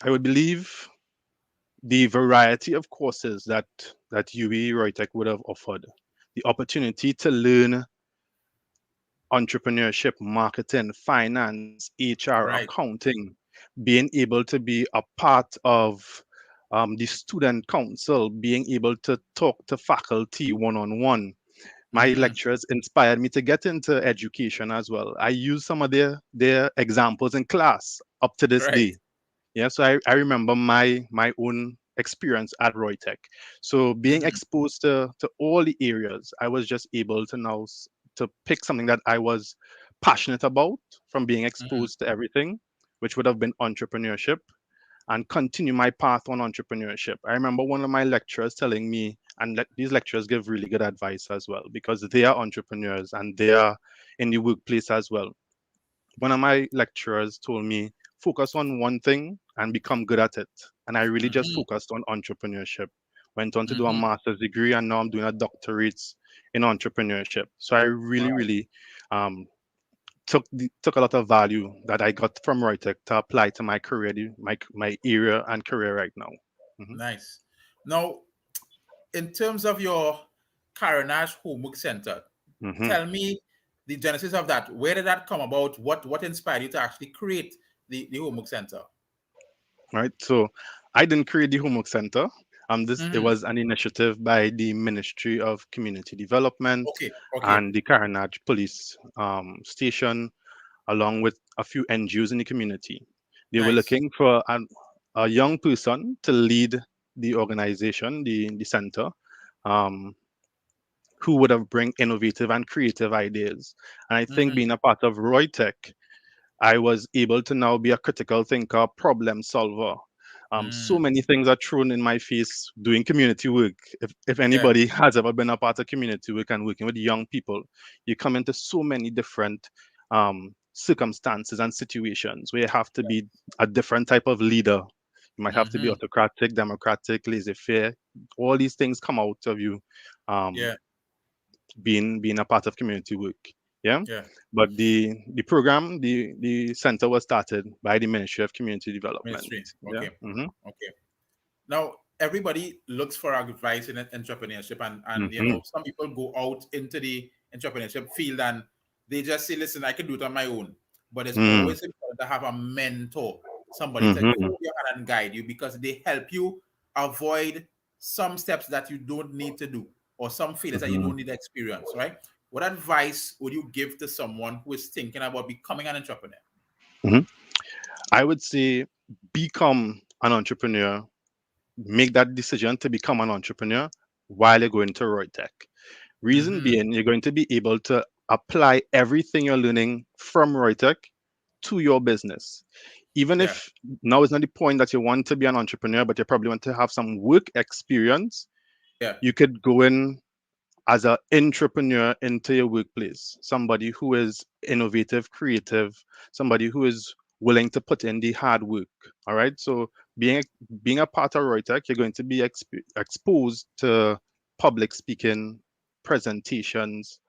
I would believe the variety of courses that UWI-ROYTEC would have offered, the opportunity to learn entrepreneurship, marketing, finance, HR, accounting, being able to be a part of the student council, being able to talk to faculty one-on-one. My lecturers inspired me to get into education as well. I use some of their examples in class up to this day. Yeah, so I remember my own experience at ROYTEC. So being exposed to all the areas, I was just able to now to pick something that I was passionate about from being exposed to everything, which would have been entrepreneurship, and continue my path on entrepreneurship. I remember one of my lecturers telling me, and these lecturers give really good advice as well, because they are entrepreneurs and they are in the workplace as well. One of my lecturers told me, focus on one thing and become good at it. And I really just focused on entrepreneurship. Went on to do a master's degree, and now I'm doing a doctorate in entrepreneurship. So I really took a lot of value that I got from ROYTEC to apply to my career, my area and career right now. Nice. Now, in terms of your Carnage Homework Center, tell me the genesis of that. Where did that come about? What inspired you to actually create the Homework Center? Right. So I didn't create the Homework Center. It was an initiative by the Ministry of Community Development and the Carnage Police Station, along with a few NGOs in the community. They were looking for a young person to lead the organization, the center, who would have bring innovative and creative ideas. And I think being a part of ROYTEC, I was able to now be a critical thinker, problem solver, So many things are thrown in my face doing community work. If anybody has ever been a part of community work and working with young people, you come into so many different circumstances and situations where you have to be a different type of leader. You might have to be autocratic, democratic, laissez-faire. All these things come out of you being a part of community work. Yeah. But the program, the center was started by the Ministry of Community Development. Ministry. Yeah. Okay. Okay. Now everybody looks for advice in entrepreneurship, and you know, some people go out into the entrepreneurship field and they just say, listen, I can do it on my own. But it's always important to have a mentor, somebody to hold your hand and guide you, because they help you avoid some steps that you don't need to do, or some failures that you don't need to experience, right? What advice would you give to someone who is thinking about becoming an entrepreneur? I would say become an entrepreneur. Make that decision to become an entrepreneur while you're going to ROYTEC. Reason being, you're going to be able to apply everything you're learning from ROYTEC to your business. Even if now is not the point that you want to be an entrepreneur, but you probably want to have some work experience, you could go in as an entrepreneur into your workplace. Somebody who is innovative, creative, somebody who is willing to put in the hard work. All right. So being a part of ROYTEC, you're going to be exposed to public speaking, presentations,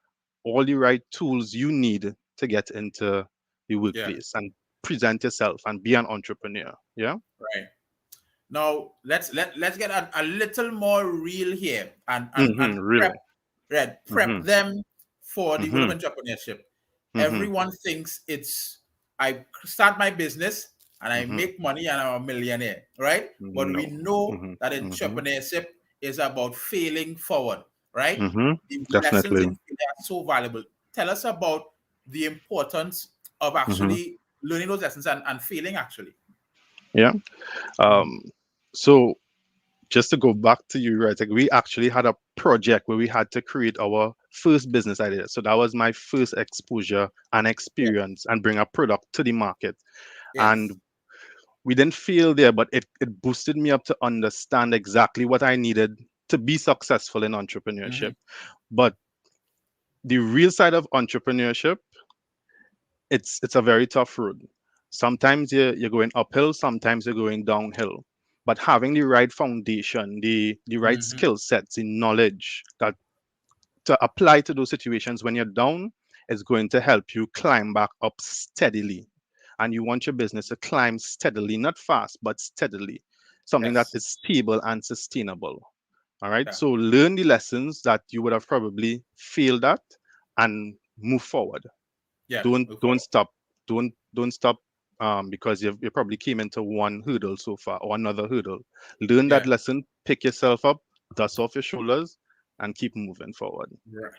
all the right tools you need to get into the workplace and present yourself and be an entrepreneur. Yeah. Right. Now let's get a little more real here and really prep them for the world of entrepreneurship. Everyone thinks it's I start my business and I make money and I'm a millionaire, right? But we know that entrepreneurship is about failing forward, right? The lessons in failure are so valuable. Tell us about the importance of actually learning those lessons and failing actually. Yeah. So just to go back to you, right? Like we actually had a project where we had to create our first business idea. So that was my first exposure and experience and bring a product to the market. And we didn't fail there, but it boosted me up to understand exactly what I needed to be successful in entrepreneurship. But the real side of entrepreneurship, it's a very tough road. Sometimes you're going uphill, sometimes you're going downhill. But having the right foundation, the right skill sets, the knowledge that to apply to those situations when you're down is going to help you climb back up steadily. And you want your business to climb steadily, not fast, but steadily. Something that is stable and sustainable. All right. So learn the lessons that you would have probably failed at and move forward. Don't stop. Don't stop because you probably came into one hurdle so far or another hurdle. Learn that lesson, pick yourself up, dust off your shoulders, and keep moving forward. Right.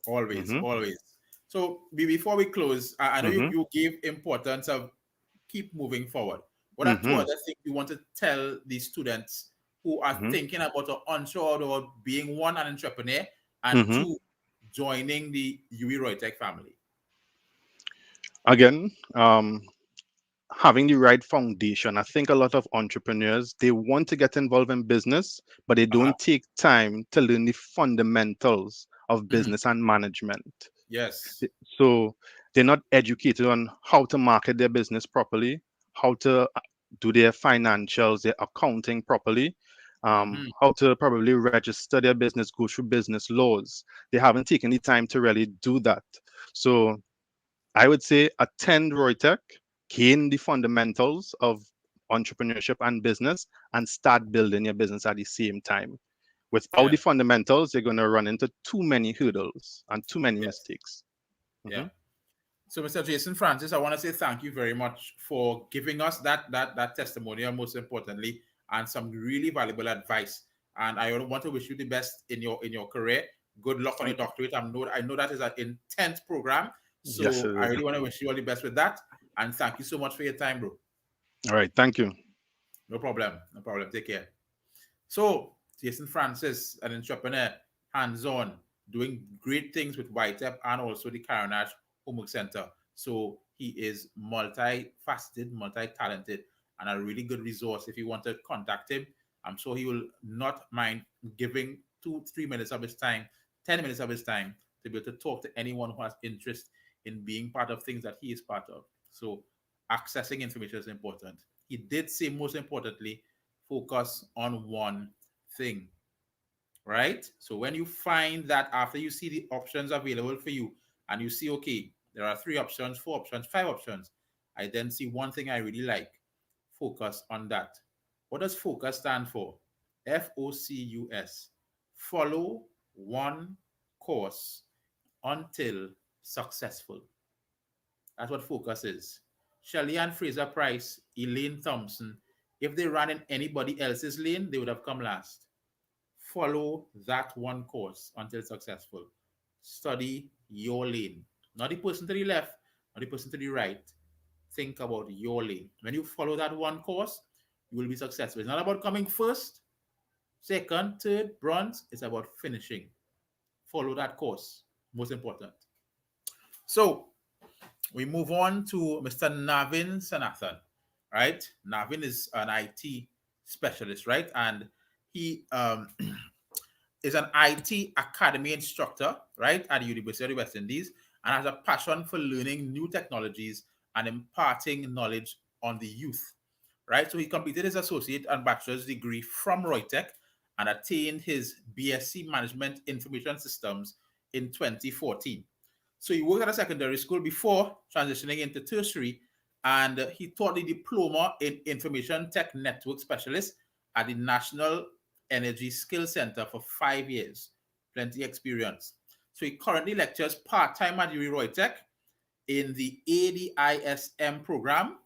Always. So before we close, I know you gave importance of keep moving forward. What are two other things you want to tell the students who are thinking about or unsure about being, one, an entrepreneur, and two, joining the UWI-ROYTEC family? Again, having the right foundation. I think a lot of entrepreneurs, they want to get involved in business, but they don't take time to learn the fundamentals of business and management. Yes. So they're not educated on how to market their business properly, how to do their financials, their accounting properly, how to probably register their business, go through business laws. They haven't taken the time to really do that. So I would say attend ROYTEC, gain the fundamentals of entrepreneurship and business, and start building your business at the same time. Without the fundamentals, you're going to run into too many hurdles and too many mistakes. Yeah. So, Mr. Jason Francis, I want to say thank you very much for giving us that testimonial, most importantly, and some really valuable advice. And I want to wish you the best in your career. Good luck on your doctorate. I know that is an intense program. So yes, I really want to wish you all the best with that. And thank you so much for your time, bro. All right. Thank you. No problem. Take care. So, Jason Francis, an entrepreneur, hands-on, doing great things with YTEP and also the Carnage Homework Center. So he is multifaceted, multi-talented, and a really good resource. If you want to contact him, I'm sure he will not mind giving 2-3 minutes of his time, 10 minutes of his time to be able to talk to anyone who has interest in being part of things that he is part of. So accessing information is important. He did say, most importantly, focus on one thing, right? So when you find that, after you see the options available for you and you see, okay, there are 3 options, 4 options, 5 options, I then see one thing I really like, focus on that. What does focus stand for? FOCUS. Follow one course until successful. That's what focus is. Shelley Ann Fraser Price, Elaine Thompson, if they ran in anybody else's lane, they would have come last. Follow that one course until successful. Study your lane. Not the person to the left, not the person to the right. Think about your lane. When you follow that one course, you will be successful. It's not about coming first, second, third, bronze. It's about finishing. Follow that course. Most important. So we move on to Mr. Navin Sanathan, right? Navin is an IT specialist, right? And he is an IT academy instructor, right, at the University of the West Indies, and has a passion for learning new technologies and imparting knowledge on the youth, right? So he completed his associate and bachelor's degree from ROYTEC and attained his BSc Management Information Systems in 2014. So he worked at a secondary school before transitioning into tertiary, and he taught the diploma in Information Tech Network Specialist at the National Energy Skills Center for 5 years. Plenty experience. So he currently lectures part-time at UWI-ROYTEC in the ADISM program,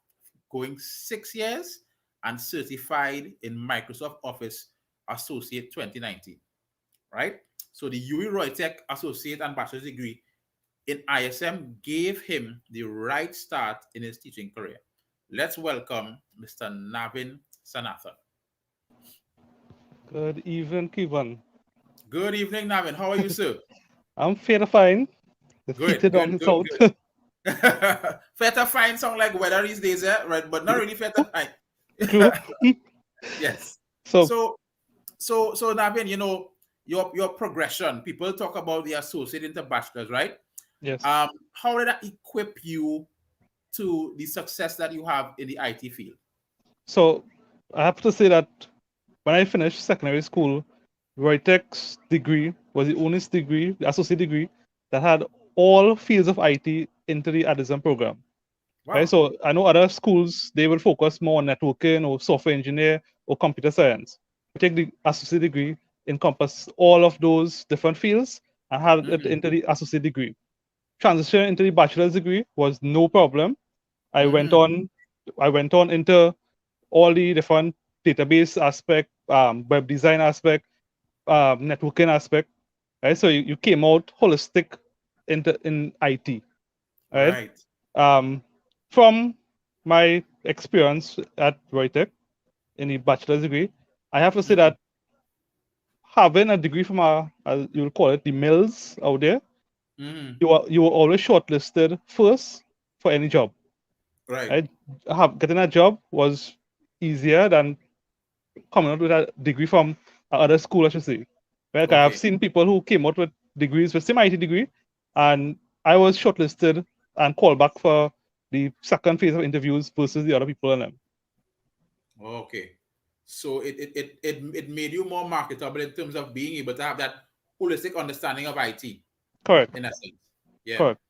going 6 years, and certified in Microsoft Office Associate 2019, right? So the UWI-ROYTEC Associate and Bachelor's degree in ISM gave him the right start in his teaching career. Let's welcome Mr. Navin Sanathan. Good evening, Kevin. Good evening, Navin. How are you, sir? I'm fair fine. Good, Defeated on good, the good, south. good. Fair to find sound like weather these days, right? But not really fair to find. True. Yes. So So Navin, you know, your progression, people talk about the associate into bachelor's, right? yes. How did that equip you to the success that you have in the IT field? So I have to say that when I finished secondary school, ROYTEC's degree was the only degree, the associate degree, that had all fields of IT into the ADISM program. Wow. Right? So I know other schools, they will focus more on networking or software engineer or computer science. Take the associate degree, encompass all of those different fields and had it into the associate degree. Transition into the bachelor's degree was no problem. I went on into all the different database aspect, web design aspect, networking aspect. Right? So you came out holistic in IT. Right? From my experience at ROYTEC in the bachelor's degree, I have to say that having a degree from you'll call it the mills out there, you were always shortlisted first for any job. Right. Getting a job was easier than coming out with a degree from other school, I should say. Like I have seen people who came out with degrees with same IT degree, and I was shortlisted and called back for the second phase of interviews versus the other people in them. Okay. So it made you more marketable in terms of being able to have that holistic understanding of IT. Correct. In a sense. Yeah. Correct.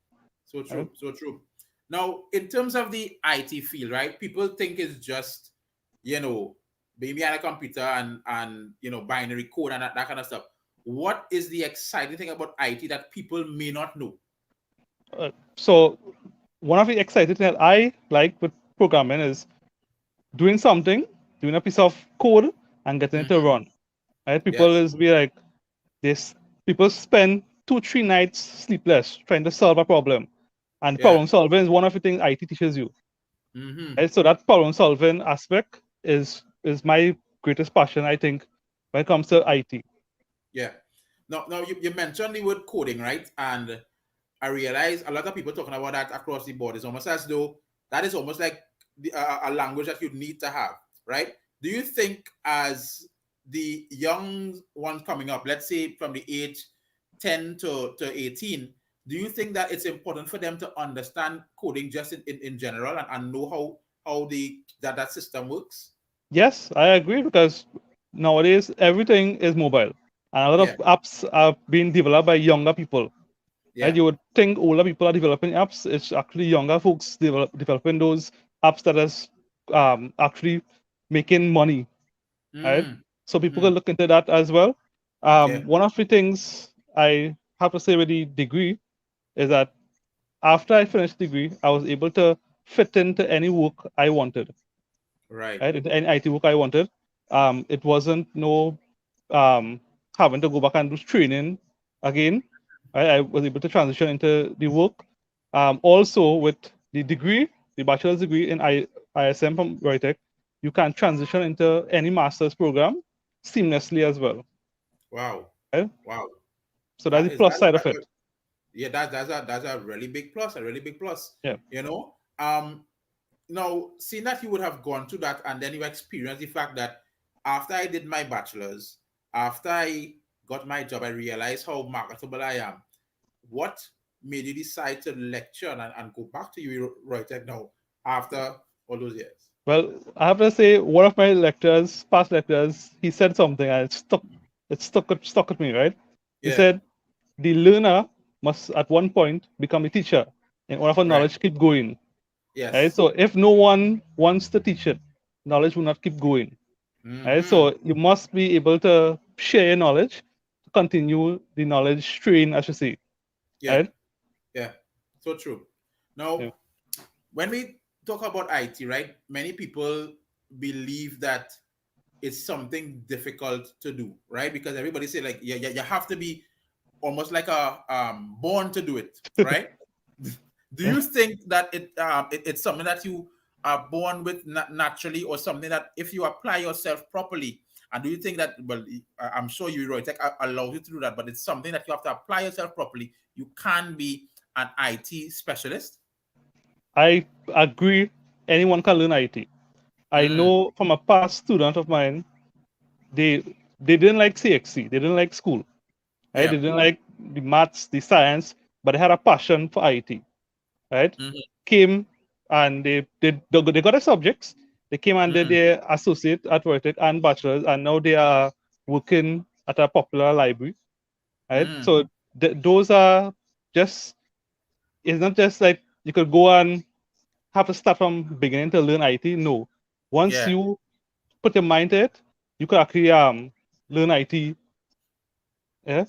So true. Right. So true. Now, in terms of the IT field, right? People think it's just, you know, being behind a computer and you know, binary code and that kind of stuff. What is the exciting thing about IT that people may not know? So one of the exciting things that I like with programming is doing something, doing a piece of code and getting it to run. Right? People be like this. People spend 2-3 nights sleepless trying to solve a problem, and problem solving is one of the things IT teaches you. Right? So that problem solving aspect is my greatest passion, I think, when it comes to IT. Yeah. Now you mentioned the word coding, right? And I realize a lot of people talking about that across the board. It's almost as though that is almost like a language that you need to have, right? Do you think as the young ones coming up, let's say from the age 10 to 18, do you think that it's important for them to understand coding just in general and know how that system works? Yes, I agree, because nowadays everything is mobile, and a lot of Yeah. apps are being developed by younger people. Yeah. And you would think older people are developing apps. It's actually younger folks developing those apps that is actually making money, right? Mm. So people Mm. can look into that as well. Yeah. One of the things I have to say with the degree is that after I finished the degree, I was able to fit into any work I wanted, Right. right? Into any IT work I wanted. It wasn't no having to go back and do training again. Right? I was able to transition into the work. Also, with the degree, the bachelor's degree in ISM from ROYTEC, you can transition into any master's program seamlessly as well. Wow. Right? Wow. So that's That the is plus side of it. yeah, that's a really big plus, a really big plus. Yeah. You know, now seeing that you would have gone to that and then you experienced the fact that after I did my bachelor's, after I got my job, I realized how marketable I am. What made you decide to lecture and go back to UWI-ROYTEC now after all those years? Well, I have to say, one of my lecturers, past lecturers, he said something and it stuck with me, right? He Yeah. said, the learner must at one point become a teacher in order for Right. knowledge keep going. Right? Yes. So if no one wants to teach it, knowledge will not keep going. Right? Mm-hmm. So you must be able to share your knowledge to continue the knowledge train, I should say. Yeah. Right? Yeah. So true. Now, Yeah. when we talk about IT, right, many people believe that it's something difficult to do, right? Because everybody say like, yeah, you have to be almost like a born to do it, right? Do you think that it's something that you are born with naturally, or something that if you apply yourself properly, and do you think that, well, I'm sure UWI-ROYTEC allows you to do that, but it's something that you have to apply yourself properly, you can be an IT specialist? I agree. Anyone can learn IT. I Mm. know from a past student of mine, they they didn't like CXC, they didn't like school, right? Yeah. They didn't like the maths, the science, but they had a passion for IT, right? Mhm. Came and they got their subjects. They came and did Mm. their associate at ROYTEC and bachelor's, and now they are working at a popular library, right? Mm. So those are just, it's not just like you could go and have to start from beginning to learn IT. No, once Yeah. you put your mind to it, you could actually learn IT. Yeah.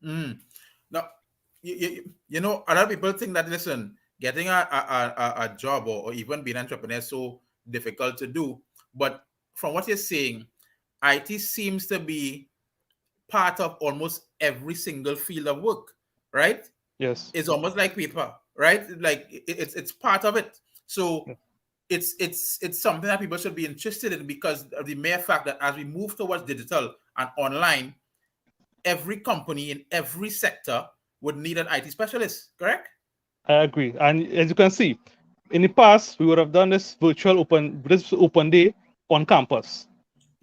Mm. Now, you know, a lot of people think that, listen, getting a job, or even being an entrepreneur is so difficult to do. But from what you're saying, IT seems to be part of almost every single field of work, right? Yes. It's almost like paper, right? Like it's part of it. So Yeah. it's something that people should be interested in, because of the mere fact that as we move towards digital and online, every company in every sector would need an IT specialist, correct? I agree. And as you can see, in the past, we would have done this open day on campus,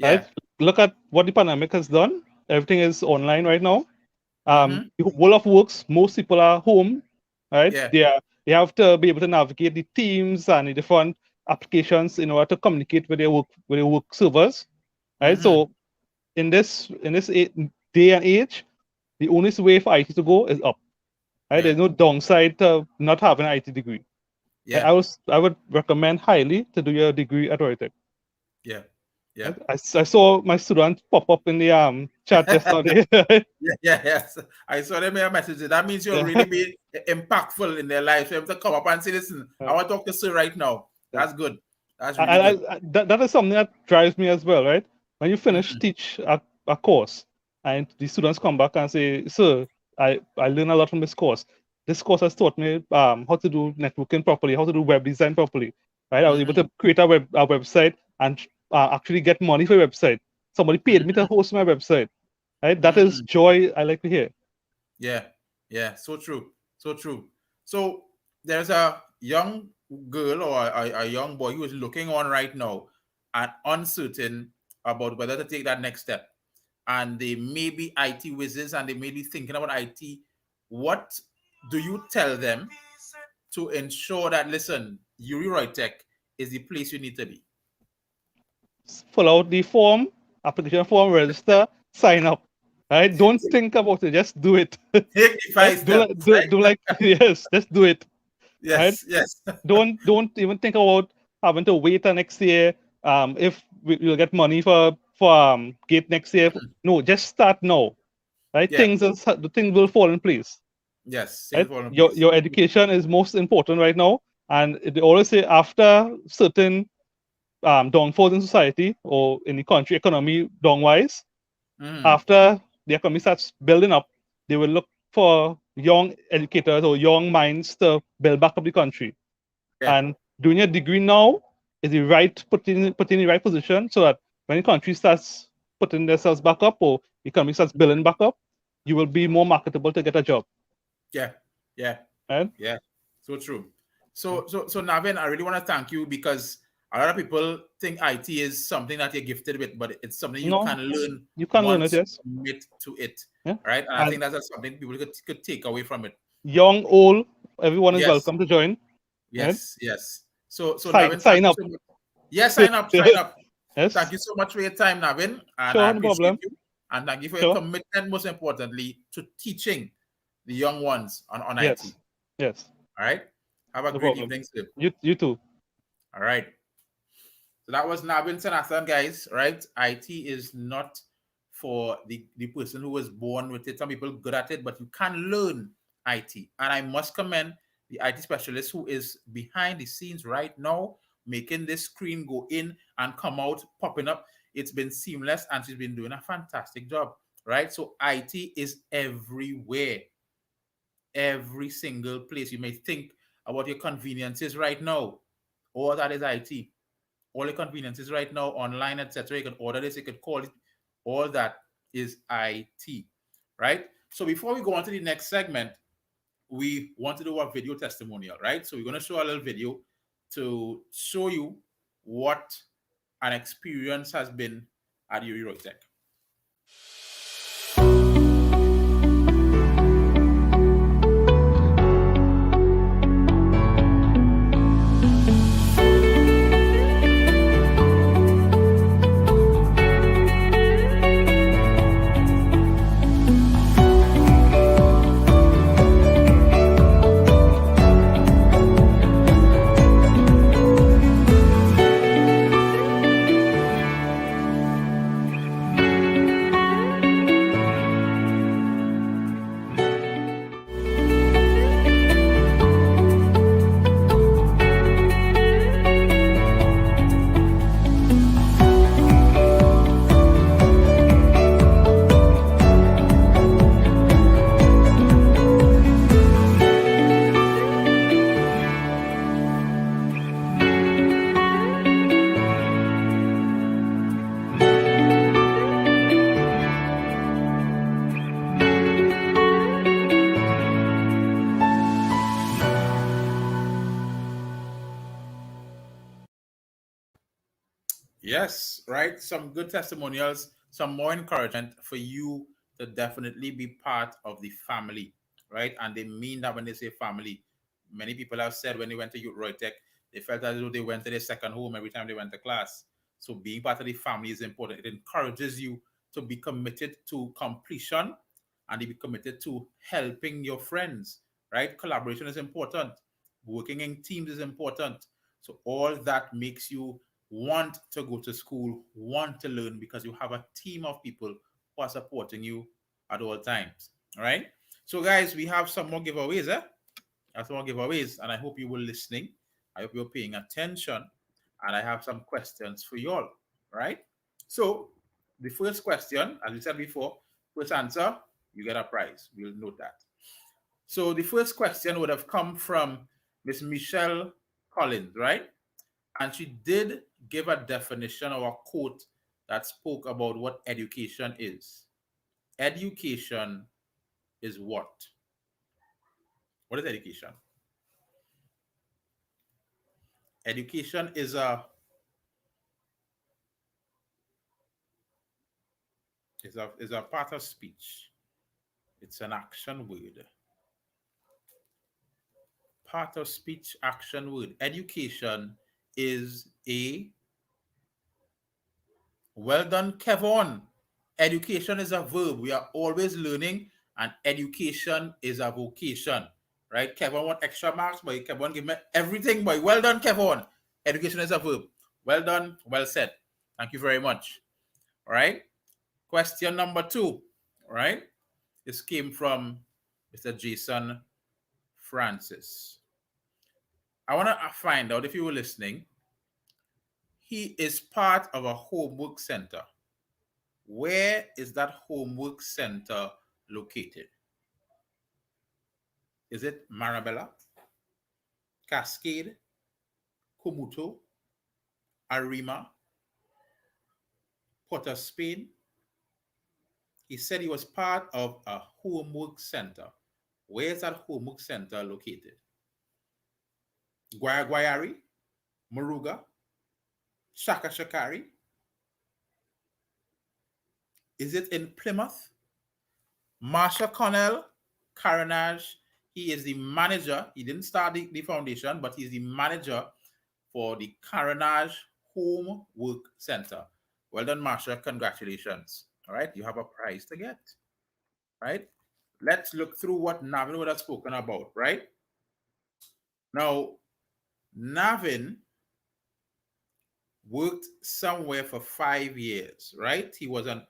right? Yeah. Look at what the pandemic has done. Everything is online right now. Mm-hmm. The world of works, most people are home, right? Yeah. They have to be able to navigate the teams and the different applications in order to communicate with their work servers, right? Mm-hmm. So in this day and age, the only way for IT to go is up. Right? Yeah. There's no downside to not having an IT degree. Yeah. I would recommend highly to do your degree at ROYTEC. Yeah. Yeah. I saw my student pop up in the chat yesterday. Yeah, yes. I saw them here messages. That means you're Yeah. really being impactful in their lives. You have to come up and say, listen, I Yeah. want to talk to Sir right now. Yeah. That's good. That's really good. That is something that drives me as well, right? When you finish Mhm. teach a course and the students come back and say, sir, I learned a lot from this course. This course has taught me how to do networking properly, how to do web design properly, right? I was able to create a website and actually get money for a website. Somebody paid me to host my website, right? That is joy I like to hear. Yeah. Yeah. So true. So true. So there's a young girl or a young boy who is looking on right now and uncertain about whether to take that next step, and they may be IT whizzes and they may be thinking about IT, what do you tell them to ensure that, listen, UWI-ROYTEC is the place you need to be? Fill out the form, application form, register, sign up. Right? Don't think about it. Just do it. Take the Right? 5 steps. Do like yes, just do it. Right? Yes. Don't even think about having to wait till next year. If we'll get money for gate next year. No, just start now. Right? Yeah. The things will fall in place. Yes. Right? Your education is most important right now, and they always say after certain downfalls in society or in the country economy downwise, after the economy starts building up, they will look for young educators or young minds to build back up the country. Yeah. And doing a degree now is the right putting in the right position so that when the country starts putting themselves back up or the economy starts building back up, you will be more marketable to get a job. Yeah. Right? Yeah. So true. So Navin, I really want to thank you, because a lot of people think IT is something that you're gifted with, but it's something you can learn. You can learn it, yes. You commit to it. Yeah. Right? And I think that's something people could take away from it. Young, old, everyone is welcome to join. Yes. So Navin, sign up. Yes, sign up. Yes. Thank you so much for your time, Navin. And sure, I no appreciate problem. you. And thank you for your commitment, most importantly, to teaching the young ones on IT. Yes. All right. Have a great evening, sir. You too. All right. So that was Navin Sanathan, guys. Right? IT is not for the person who was born with it. Some people are good at it, but you can learn IT. And I must commend the IT specialist who is behind the scenes right now, making this screen go in and come out, popping up. It's been seamless, and she's been doing a fantastic job. Right? So IT is everywhere. Every single place. You may think about your conveniences right now. All that is IT. All the conveniences right now, online, etc. You can order this, you can call it. All that is IT, right? So before we go on to the next segment, we want to do a video testimonial, right? So we're going to show a little video to show you what an experience has been at UWI-ROYTEC. Yes, right. Some good testimonials, some more encouragement for you to definitely be part of the family, right? And they mean that when they say family. Many people have said when they went to UWI-ROYTEC, they felt as though they went to their second home every time they went to class. So being part of the family is important. It encourages you to be committed to completion and to be committed to helping your friends, right? Collaboration is important. Working in teams is important. So all that makes you want to go to school, want to learn, because you have a team of people who are supporting you at all times. All right. So, guys, we have some more giveaways. Some more giveaways, and I hope you were listening. I hope you're paying attention, and I have some questions for you all. Right. So, the first question, as we said before, first answer, you get a prize. We'll note that. So, the first question would have come from Miss Michelle Collins, right? And she did give a definition or a quote that spoke about what education is. Education is what? What is education? Education is a part of speech. It's an action word. Part of speech, action word. Education is a well done, Kevon. Education is a verb. We are always learning, and education is a vocation. Right? Kevon want extra marks, but Kevon give me everything, boy. Well done, Kevon. Education is a verb. Well done, well said. Thank you very much. All right. Question number 2. All right. This came from Mr. Jason Francis. I want to find out if you were listening. He is part of a homework center. Where is that homework center located? Is it Marabella, Cascade, Komuto, Arima, Port of Spain? He said he was part of a homework center. Where is that homework center located? Guayari, Moruga, Shaka Shakari? Is it in Plymouth? Marsha Connell, Carenage, he is the manager. He didn't start the foundation, but he's the manager for the Carenage Homework Center. Well done, Marsha. Congratulations. All right, you have a prize to get. Right? Let's look through what Navin would have spoken about, right? Now, Navin worked somewhere for 5 years, right? He was an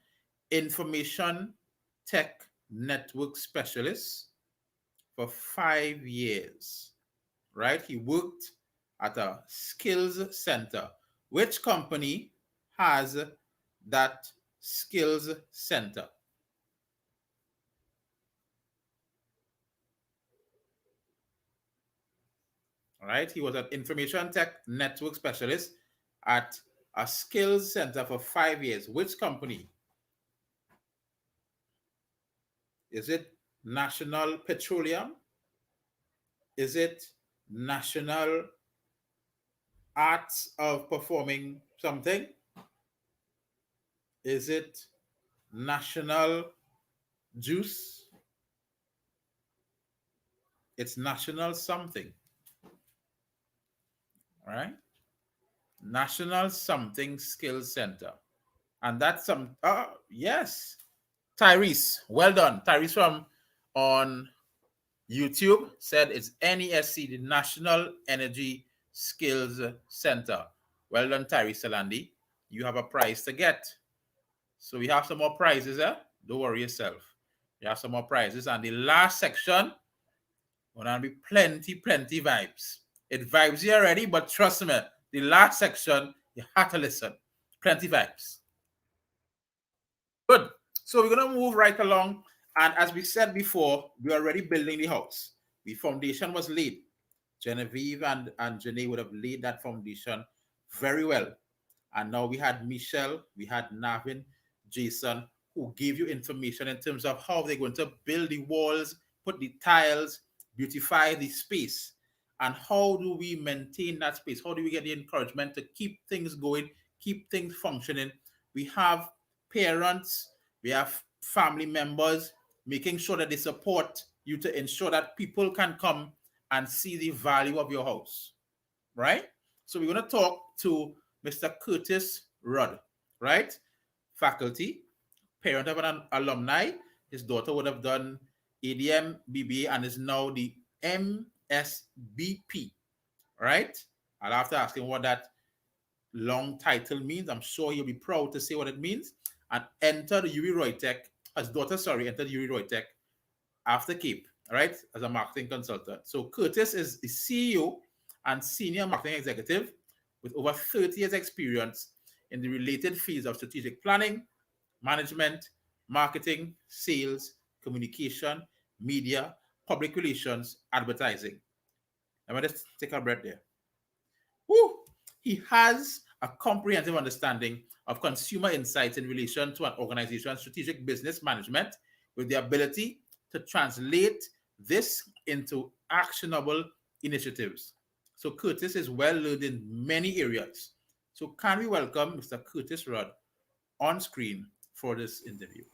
information tech network specialist for 5 years, right? He worked at a skills center. Which company has that skills center? All right, he was an information tech network specialist at a skills center for 5 years. Which company? Is it National Petroleum? Is it National Arts of Performing something? Is it National Juice? It's National something. All right? National Something Skills Center. And that's some, yes. Tyrese, well done. Tyrese from on YouTube said it's NESC, the National Energy Skills Center. Well done, Tyrese Salandi. You have a prize to get. So we have some more prizes, eh? Don't worry yourself. You have some more prizes. And the last section, gonna be plenty vibes. It vibes you already, but trust me, the last section, you have to listen. Plenty vibes. Good. So we're going to move right along. And as we said before, we're already building the house. The foundation was laid. Genevieve and Janae would have laid that foundation very well. And now we had Michelle, we had Navin, Jason, who gave you information in terms of how they're going to build the walls, put the tiles, beautify the space. And how do we maintain that space? How do we get the encouragement to keep things going, keep things functioning? We have parents, we have family members, making sure that they support you to ensure that people can come and see the value of your house, right? So we're going to talk to Mr. Curtis Rudd, right? Faculty, parent of an alumni. His daughter would have done ADM, BBA, and is now the MSBP, right? I'll have to ask him what that long title means. I'm sure he'll be proud to say what it means. And entered UWI-ROYTEC, his daughter, entered UWI-ROYTEC after Cape, right, as a marketing consultant. So Curtis is the CEO and senior marketing executive with over 30 years experience in the related fields of strategic planning, management, marketing, sales, communication, media, public relations, advertising. Let me just take a breath there. Woo! He has a comprehensive understanding of consumer insights in relation to an organization's strategic business management, with the ability to translate this into actionable initiatives. So Curtis is well learned in many areas. So can we welcome Mr. Curtis Rudd on screen for this interview?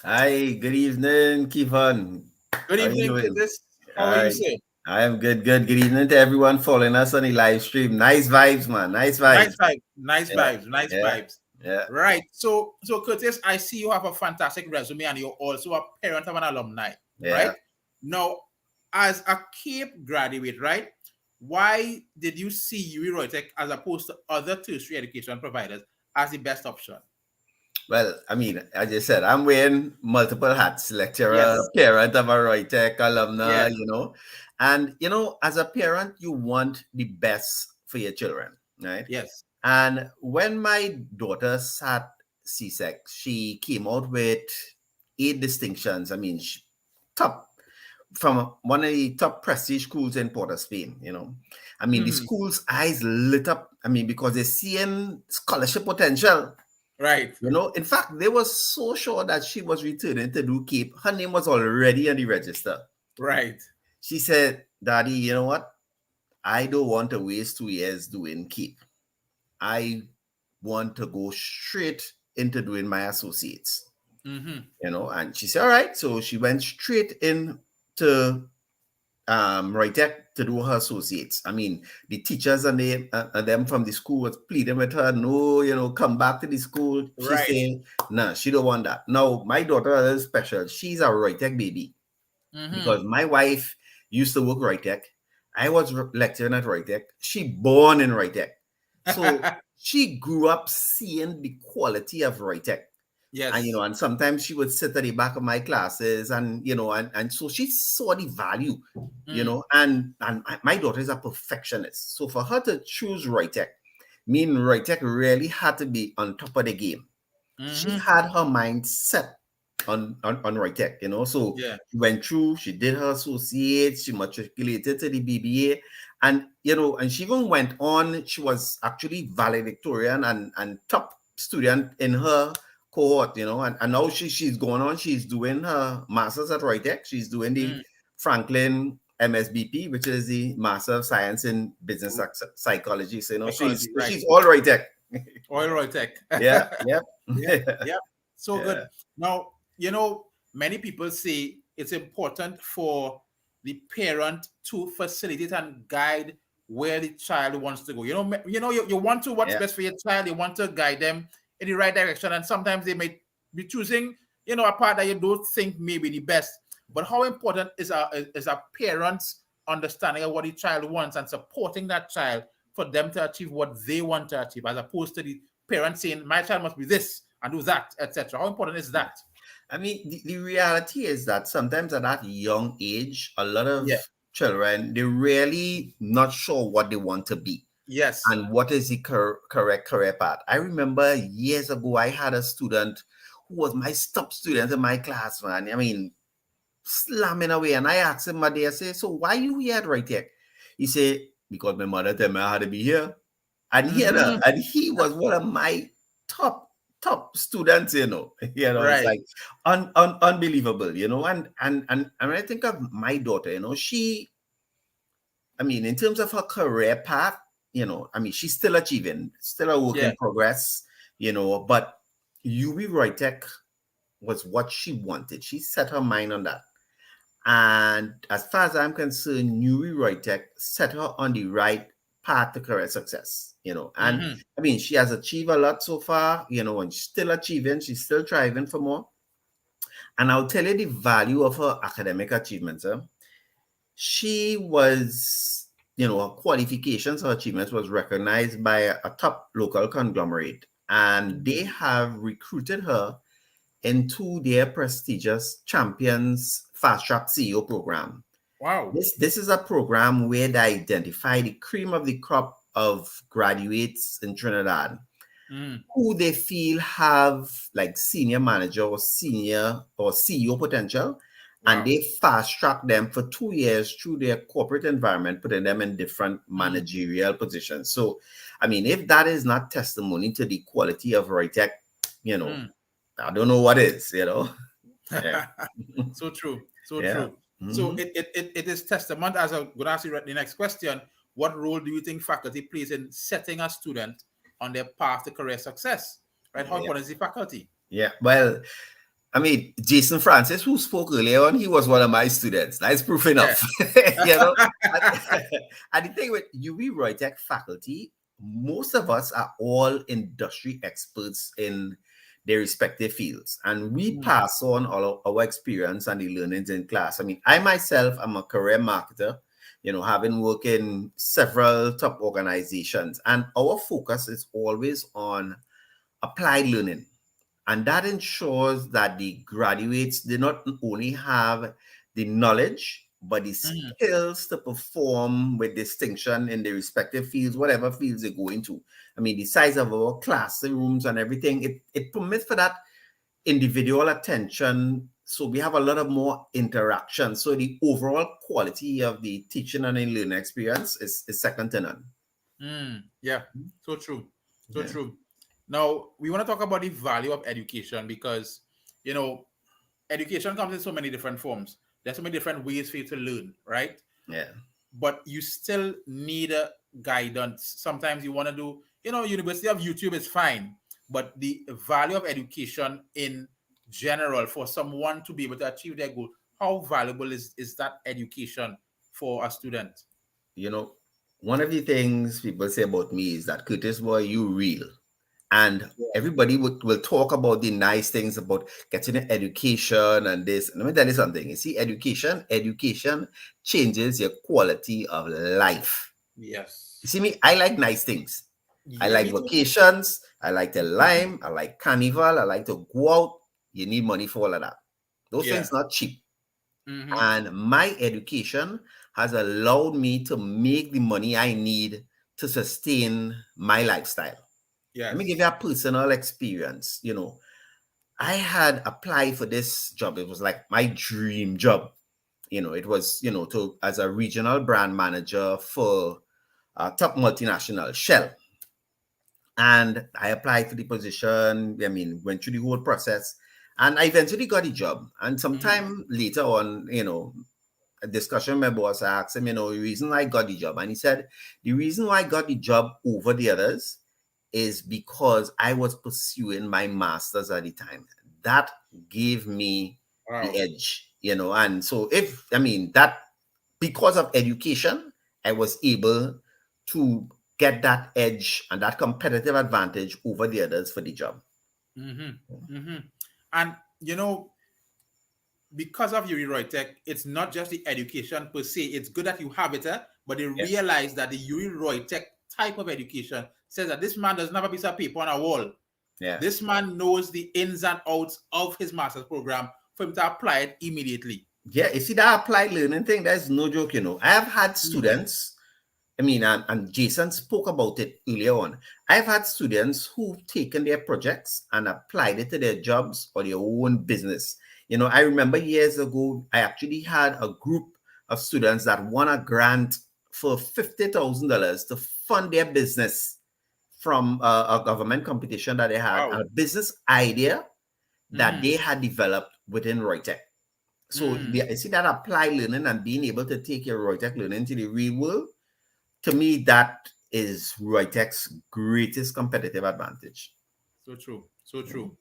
Hi, good evening, Kevin. Good How are you evening, doing? Curtis. How are you, Hi, sir? I am good, good. Good evening to everyone following us on the live stream. Nice vibes, man. Nice Nice vibes. vibes, nice Yeah, vibes, nice yeah, vibes. yeah. Right. So Curtis, I see you have a fantastic resume and you're also a parent of an alumni, Yeah. right? Now, as a CAPE graduate, right? Why did you see UWI-ROYTEC as opposed to other tertiary education providers as the best option? Well, I mean, as I said, I'm wearing multiple hats, lecturer, Yes. parent of a ROYTEC, alumni, Yes. And, as a parent, you want the best for your children, right? Yes. And when my daughter sat CSEC, she came out with 8 distinctions. I mean, top from one of the top prestige schools in Port of Spain, I mean, the school's eyes lit up, I mean, because they're seeing scholarship potential. Right. In fact, they were so sure that she was returning to do CAPE. Her name was already on the register. Right. She said, Daddy, you know what? I don't want to waste 2 years doing CAPE. I want to go straight into doing my associates. And she said, all right. So she went straight into ROYTEC to do her associates. I mean, the teachers and them from the school was pleading with her, no, come back to the school. She's saying, nah, she don't want that. Now, my daughter is special. She's a ROYTEC baby because my wife used to work ROYTEC. I was lecturing at ROYTEC. She born in ROYTEC. So she grew up seeing the quality of ROYTEC. Yes. And, and sometimes she would sit at the back of my classes and, and so she saw the value, and my daughter is a perfectionist. So for her to choose ROYTEC, ROYTEC really had to be on top of the game. She had her mind set on ROYTEC, so she went through, she did her associates, she matriculated to the BBA, and, and she even went on, she was actually valedictorian and top student in her cohort, and now she's going on, she's doing her master's at ROYTEC. She's doing the Franklin MSBP, which is the Master of Science in Business Psychology. So, she's all ROYTEC. All ROYTEC. Yeah. Yeah. So good. Now, many people say it's important for the parent to facilitate and guide where the child wants to go. You want to what's best for your child. You want to guide them in the right direction, and sometimes they may be choosing, a path that you don't think may be the best. But how important is a parent's understanding of what the child wants and supporting that child for them to achieve what they want to achieve, as opposed to the parent saying, my child must be this and do that, etc. How important is that? I mean, the reality is that sometimes at that young age, a lot of children, they're really not sure what they want to be. Yes. And what is the correct career path. I remember years ago, I had a student who was my top student in my class, man. I mean, slamming away. And I asked him one day, I said, so why you here at ROYTEC? He said, because my mother told me I had to be here. And and he was one of my top students, Right. It's like unbelievable, and when I think of my daughter, she, I mean, in terms of her career path, I mean, she's still achieving, still a work in progress, but UWI-ROYTEC was what she wanted. She set her mind on that. And as far as I'm concerned, UWI-ROYTEC set her on the right path to career success, and I mean, she has achieved a lot so far, and she's still achieving, she's still striving for more. And I'll tell you the value of her academic achievements. She was, her qualifications, her achievements was recognized by a top local conglomerate, and they have recruited her into their prestigious Champions Fast Track CEO program. Wow. This is a program where they identify the cream of the crop of graduates in Trinidad who they feel have like senior manager or senior or CEO potential. Wow. And they fast track them for 2 years through their corporate environment, putting them in different managerial positions. So, I mean, if that is not testimony to the quality of ROYTEC, I don't know what is, So true. So true. So it is testament, as I'm going to ask you the next question, what role do you think faculty plays in setting a student on their path to career success? Right? How important is the faculty? Yeah, well, I mean, Jason Francis, who spoke earlier on, he was one of my students. That's proof enough. You know, and the thing with UWI-ROYTEC faculty, most of us are all industry experts in their respective fields, and we pass on all of our experience and the learnings in class. I mean, I myself am a career marketer, you know, having worked in several top organizations, and our focus is always on applied learning. And that ensures that the graduates, they not only have the knowledge, but the skills to perform with distinction in their respective fields, whatever fields they go into. I mean, the size of our classrooms and everything, it permits for that individual attention. So we have a lot of more interaction. So the overall quality of the teaching and learning experience is second to none. Yeah, so true. So true. Now, we want to talk about the value of education because, you know, education comes in so many different forms. There's so many different ways for you to learn, right? Yeah. But you still need a guidance. Sometimes you want to do, you know, University of YouTube is fine, but the value of education in general for someone to be able to achieve their goal, how valuable is that education for a student? You know, one of the things people say about me is that, Curtis, boy, you real. And everybody will talk about the nice things about getting an education and this. Let me tell you something. You see, education changes your quality of life. Yes. You see me, I like nice things. I Yeah, like me too. vacations. I like the lime. I like carnival. I like to go out. You need money for all of that. Those things not cheap. And my education has allowed me to make the money I need to sustain my lifestyle. Let me give you a personal experience. You know, I had applied for this job. It was like my dream job. You know, it was, you know, to as a regional brand manager for a top multinational, Shell. And I applied for the position. I mean, went through the whole process, and I eventually got the job. And sometime later on, you know, a discussion with my boss, I asked him, you know, the reason I got the job. And he said, the reason why I got the job over the others is because I was pursuing my master's at the time. That gave me the edge, you know. And so that because of education, I was able to get that edge and that competitive advantage over the others for the job. And, you know, because of UWI-ROYTEC, it's not just the education per se. It's good that you have it, but they realize that the UWI-ROYTEC type of education says that this man doesn't have a piece of paper on a wall. Yeah. This man knows the ins and outs of his master's program for him to apply it immediately. Yeah, you see that applied learning thing, that's no joke, you know. I have had students, I mean, and Jason spoke about it earlier on. I've had students who've taken their projects and applied it to their jobs or their own business. You know, I remember years ago, I actually had a group of students that won a grant for $50,000 to fund their business from a government competition that they had, a business idea that they had developed within ROYTEC. So you see that applied learning and being able to take your ROYTEC learning to the real world, to me, that is ROYTEC's greatest competitive advantage. So true. So true.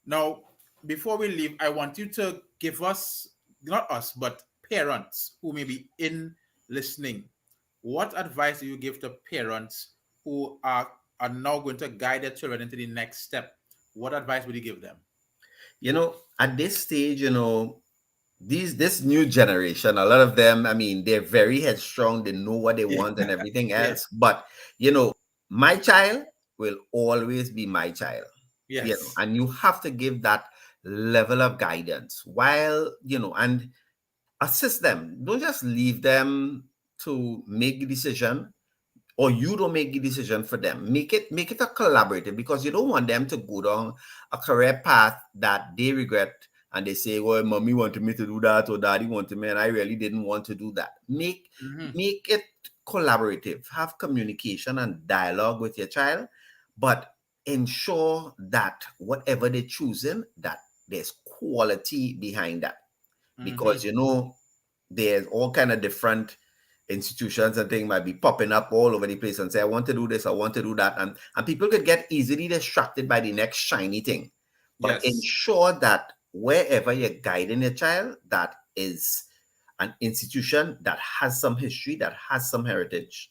Now, before we leave, I want you to give us, not us, but parents who may be in listening. What advice do you give to parents who are now going to guide their children into the next step? What advice would you give them? You know, at this stage, you know, this new generation, a lot of them, I mean, they're very headstrong. They know what they want and everything else. But, you know, my child will always be my child. Yes. You know, and you have to give that level of guidance while, you know, and assist them. Don't just leave them to make the decision, or you don't make the decision for them. Make it a collaborative, because you don't want them to go down a career path that they regret and they say, well, mommy wanted me to do that or daddy wanted me and I really didn't want to do that. Make it collaborative. Have communication and dialogue with your child, but ensure that whatever they're choosing, that there's quality behind that. Because, you know, there's all kind of different institutions and things might be popping up all over the place and say, I want to do this, I want to do that. And people could get easily distracted by the next shiny thing. But ensure that wherever you're guiding your child, that is an institution that has some history, that has some heritage.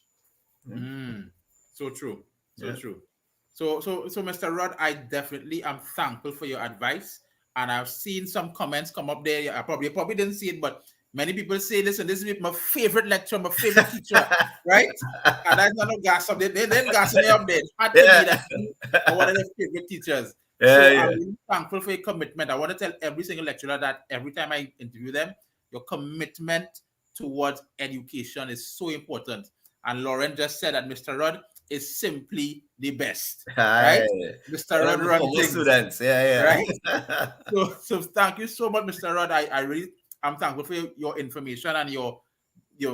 So true. So true. So Mr. Rod, I definitely am thankful for your advice. And I've seen some comments come up there. I probably didn't see it, but many people say, listen, this is my favorite lecturer, my favorite teacher, right? And that's not no gas up there. They gas me up there. Had to be that one of their favorite teachers. I'm really thankful for your commitment. I want to tell every single lecturer that every time I interview them, your commitment towards education is so important. And Lauren just said that Mr. Rod is simply the best, right? Mr. Rod runs things. Students, right? So thank you so much, Mr. Rod. I'm thankful for your information and your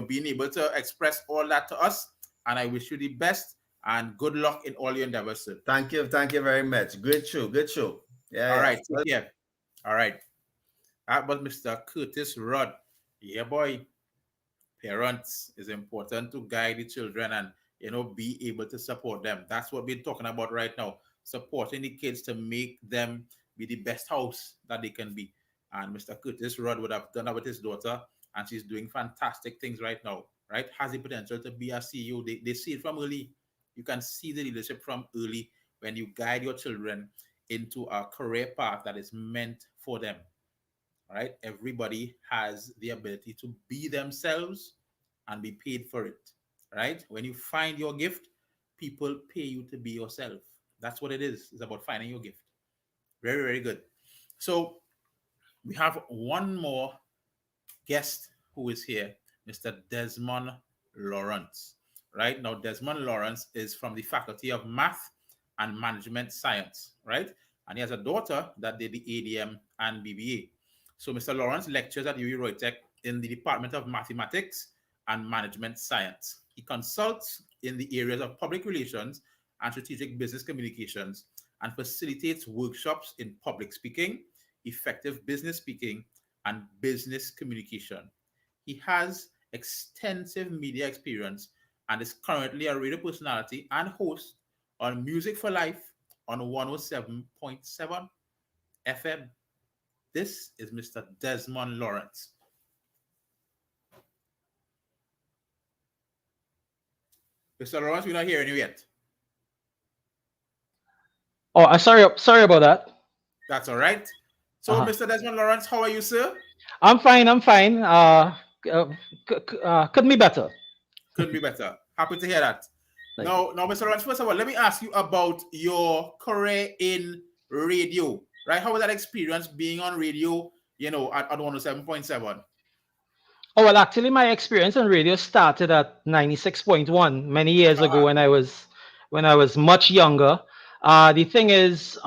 being able to express all that to us. And I wish you the best and good luck in all your endeavors, sir. Thank you very much. Good show. All right, take care. All right. That was Mr. Curtis Rod. Yeah, boy. Parents, is important to guide the children and be able to support them. That's what we're talking about right now. Supporting the kids to make them be the best house that they can be. And Mr. Curtis Rod would have done that with his daughter, and she's doing fantastic things right now, right? Has the potential to be a CEO. They see it from early. You can see the leadership from early when you guide your children into a career path that is meant for them, right? Everybody has the ability to be themselves and be paid for it, right? When you find your gift, people pay you to be yourself. That's what it is. It's about finding your gift. Very, very good. So we have one more guest who is here, Mr. Desmond Lawrence, right? Now, Desmond Lawrence is from the Faculty of Math and Management Science, right? And he has a daughter that did the ADM and BBA. So Mr. Lawrence lectures at UWI-ROYTEC in the Department of Mathematics and Management Science. He consults in the areas of public relations and strategic business communications and facilitates workshops in public speaking, effective business speaking, and business communication. He has extensive media experience and is currently a radio personality and host on Music for Life on 107.7 FM. This is Mr. Desmond Lawrence. Mr. Lawrence, we're not hearing you yet. Oh, sorry about that. That's all right. So, Mr. Desmond Lawrence, how are you, sir? I'm fine. Couldn't be better. Couldn't be better. Happy to hear that. Now, Mr. Lawrence, first of all, let me ask you about your career in radio, right? How was that experience being on radio, at 107.7? Oh, well, actually, my experience on radio started at 96.1 many years ago when I was much younger. The thing is,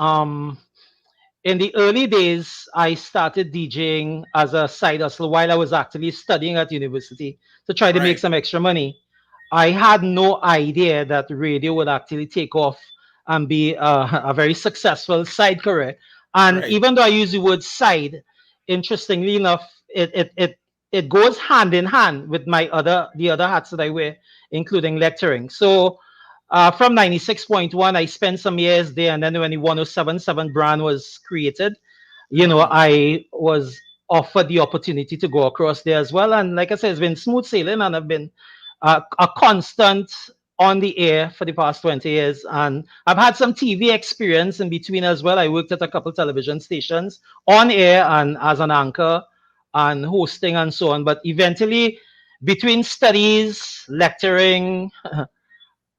in the early days, I started DJing as a side hustle while I was actually studying at university to try to make some extra money. I had no idea that radio would actually take off and be a very successful side career. And even though I use the word side, interestingly enough, it goes hand in hand with the other hats that I wear, including lecturing. So from 96.1, I spent some years there, and then when the 107.7 brand was created, I was offered the opportunity to go across there as well. And like I said, it's been smooth sailing, and I've been a constant on the air for the past 20 years. And I've had some TV experience in between as well. I worked at a couple television stations on air and as an anchor and hosting and so on. But eventually, between studies, lecturing,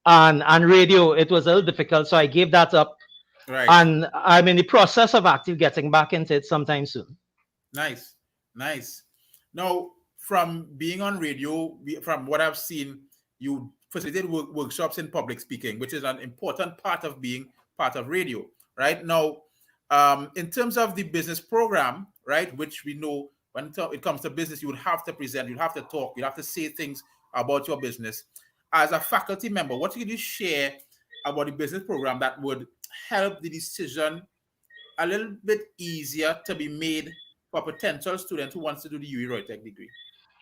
and radio, it was a little difficult. So I gave that up. Right. And I'm in the process of actually getting back into it sometime soon. Nice. Now, from being on radio, from what I've seen, you facilitate workshops in public speaking, which is an important part of being part of radio, right? Now, in terms of the business program, right, which we know when it comes to business, you would have to present, you have to talk, you have to say things about your business. As a faculty member, what can you share about the business program that would help the decision a little bit easier to be made for a potential student who wants to do the UWI-ROYTEC degree?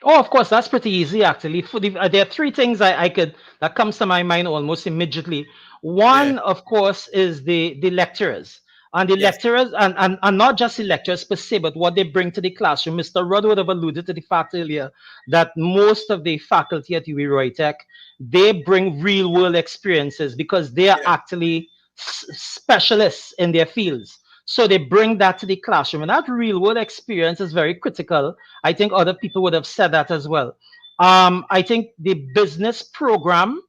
Oh, of course, that's pretty easy actually. There are three things I could that comes to my mind almost immediately. Yeah. One, of course, is the lecturers. And the Yes. lecturers, and not just the lecturers per se, but what they bring to the classroom. Mr. Rudd would have alluded to the fact earlier that most of the faculty at UWI-ROYTEC, they bring real world experiences because they are Yeah. actually specialists in their fields. So they bring that to the classroom, and that real world experience is very critical. I think other people would have said that as well. I think the business program,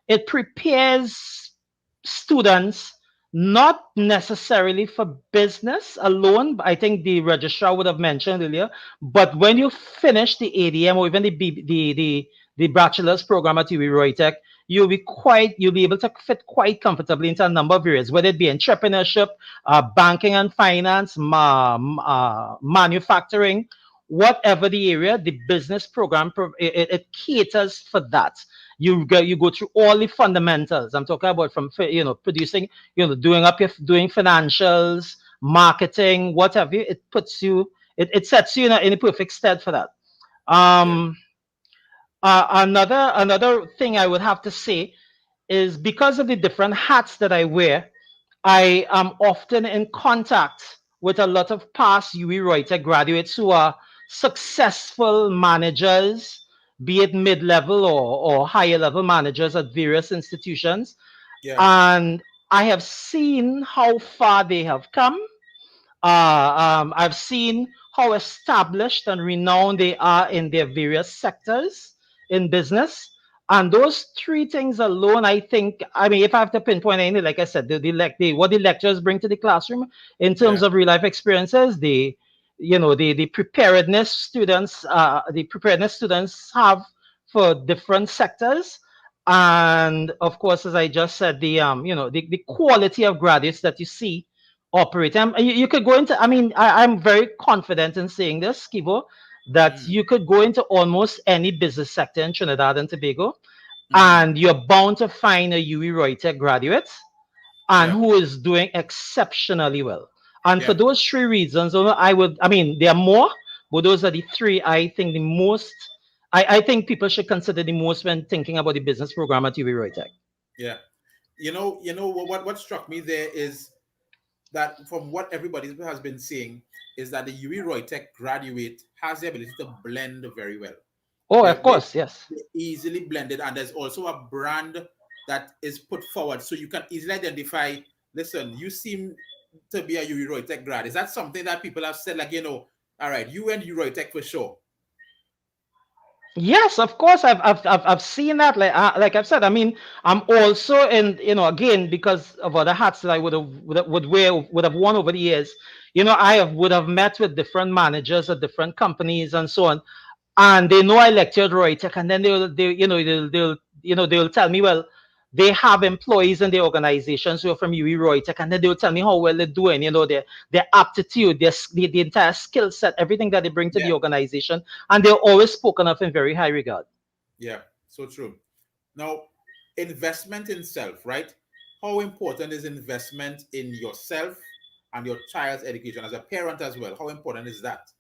it prepares students not necessarily for business alone. I think the registrar would have mentioned earlier. But when you finish the ADM or even the bachelor's program at UWI-ROYTEC, you'll be able to fit quite comfortably into a number of areas, whether it be entrepreneurship, banking and finance, manufacturing, whatever the area, the business program it caters for that. You go through all the fundamentals. I'm talking about from producing, doing financials, marketing, whatever. It sets you in a perfect stead for that. Yeah. Another thing I would have to say is because of the different hats that I wear, I am often in contact with a lot of past UWI-ROYTEC graduates who are successful managers, be it mid-level or higher level managers at various institutions. Yeah. And I have seen how far they have come. I've seen how established and renowned they are in their various sectors in business. And those three things alone, I think, I mean, if I have to pinpoint anything, like I said, what the lecturers bring to the classroom in terms Yeah. of real life experiences, the preparedness students have for different sectors. And of course, as I just said, the quality of graduates that you see operate. You could go into, I mean, I'm very confident in saying this, Kivo, that Mm. you could go into almost any business sector in Trinidad and Tobago, Mm-hmm. and you're bound to find a UWI-ROYTEC graduate and Yeah. who is doing exceptionally well. And for Yeah. those three reasons, I mean, there are more, but those are the three I think the most, I think people should consider the most when thinking about the business program at UWI-ROYTEC. Yeah. What struck me there is that from what everybody has been saying is that the UWI-ROYTEC graduate has the ability to blend very well. Oh, They're, of they course, yes. they're easily blended, and there's also a brand that is put forward, so you can easily identify. Listen, you seem to be a UWI-ROYTEC grad. Is that something that people have said, like, all right, you and UWI-ROYTEC for sure? Yes, of course. I've seen that. Like I've said, I mean, I'm also in, again, because of other hats that I would have worn over the years. Would have met with different managers at different companies and so on, and they know I lectured Roytech, and then they'll tell me, well, they have employees in the organizations who are from UWI-ROYTEC, and then they'll tell me how well they're doing, their aptitude, the entire skill set, everything that they bring to the Yeah. organization, and they're always spoken of in very high regard. Yeah, so true. Now, investment in self, right? How important is investment in yourself and your child's education as a parent as well? How important is that?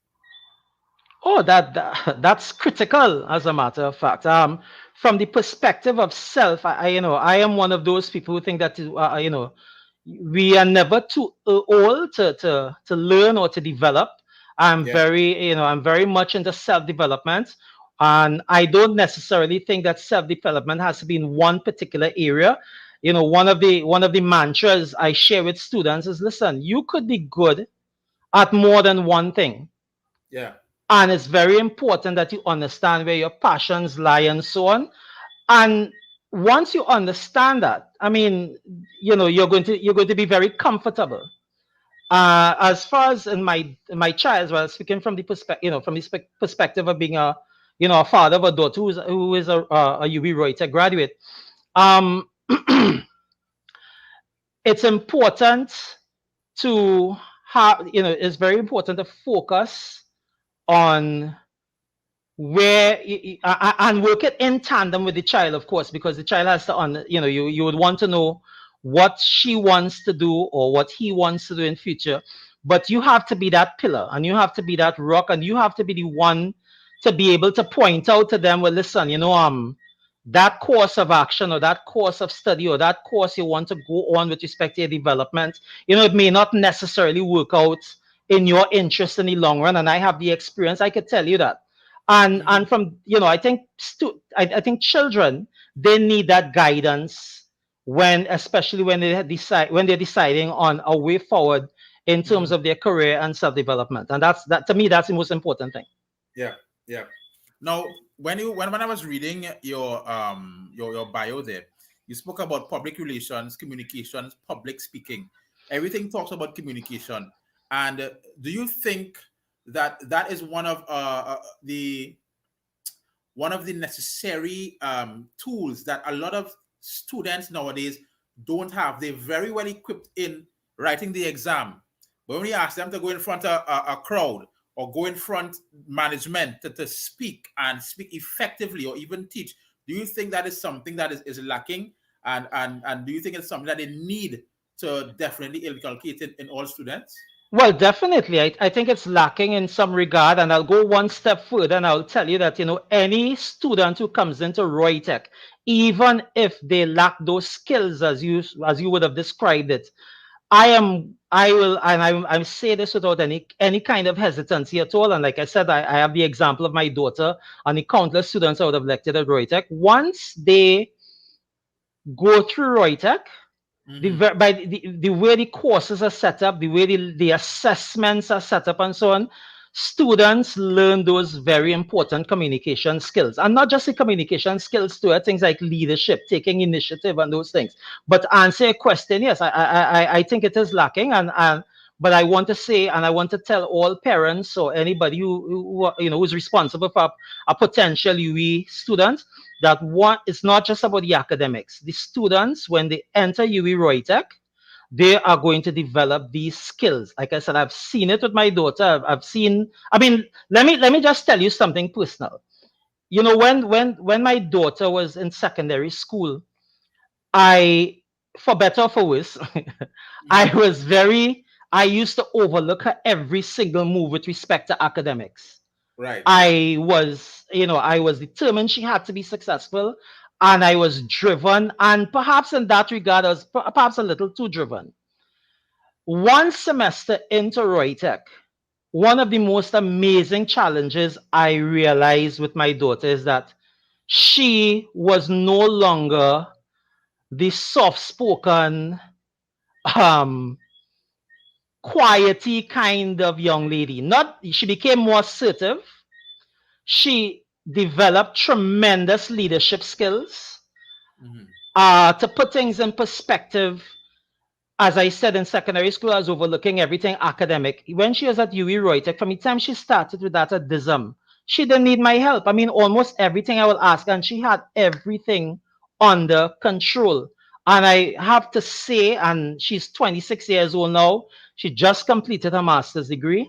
Oh, that's critical, as a matter of fact. From the perspective of self, I am one of those people who think that we are never too old to learn or to develop. Yeah. I'm very much into self development, and I don't necessarily think that self development has to be in one particular area. One of the mantras I share with students is, listen, you could be good at more than one thing. Yeah. And it's very important that you understand where your passions lie and so on. And once you understand that, I mean, you're going to be very comfortable. As far as in my child, well, speaking from the perspective of being a father of a daughter who is a UWI-ROYTEC graduate, um, it's important to it's very important to focus on where and work it in tandem with the child, of course, because the child has to you would want to know what she wants to do or what he wants to do in future, but you have to be that pillar and you have to be that rock and you have to be the one to be able to point out to them, well, listen, that course of action or that course of study or that course you want to go on with respect to your development, it may not necessarily work out in your interest in the long run. And I have the experience, I could tell you that. And from, I think I think children, they need that guidance especially when they're deciding on a way forward in terms of their career and self-development. And that to me, that's the most important thing. Yeah, yeah. Now, when I was reading your bio there, you spoke about public relations, communications, public speaking. Everything talks about communication. And do you think that is one of the necessary tools that a lot of students nowadays don't have? They're very well equipped in writing the exam, but when you ask them to go in front of a crowd or go in front management to speak and speak effectively or even teach, do you think that is something that is lacking? And do you think it's something that they need to definitely inculcate in all students? Well, definitely. I think it's lacking in some regard. And I'll go one step further and I'll tell you that, any student who comes into ROYTEC, even if they lack those skills as you would have described it, I say this without any kind of hesitancy at all. And like I said, I have the example of my daughter and the countless students I would have lectured at ROYTEC. Once they go through ROYTEC, the way the courses are set up, the way the assessments are set up and so on, students learn those very important communication skills. And not just the communication skills too, things like leadership, taking initiative and those things. But to answer your question, yes, I think it is lacking. But I want to say, and I want to tell all parents or anybody who's responsible for a potential UE student, that it's not just about the academics. The students, when they enter UWI-ROYTEC, they are going to develop these skills. Like I said, I've seen it with my daughter. let me just tell you something personal. When my daughter was in secondary school, for better or for worse, I used to overlook her every single move with respect to academics. Right. I was determined she had to be successful, and I was driven, and perhaps in that regard, I was perhaps a little too driven. One semester into ROYTEC, one of the most amazing challenges I realized with my daughter is that she was no longer the soft-spoken, quiety kind of young lady. She became more assertive. She developed tremendous leadership skills. To put things in perspective, as I said, in secondary school, I was overlooking everything academic. When she was at UWI-ROYTEC, from the time she started with that at DISM, she didn't need my help. I mean, almost everything I will ask, and she had everything under control. And I have to say, and she's 26 years old now, she just completed her master's degree.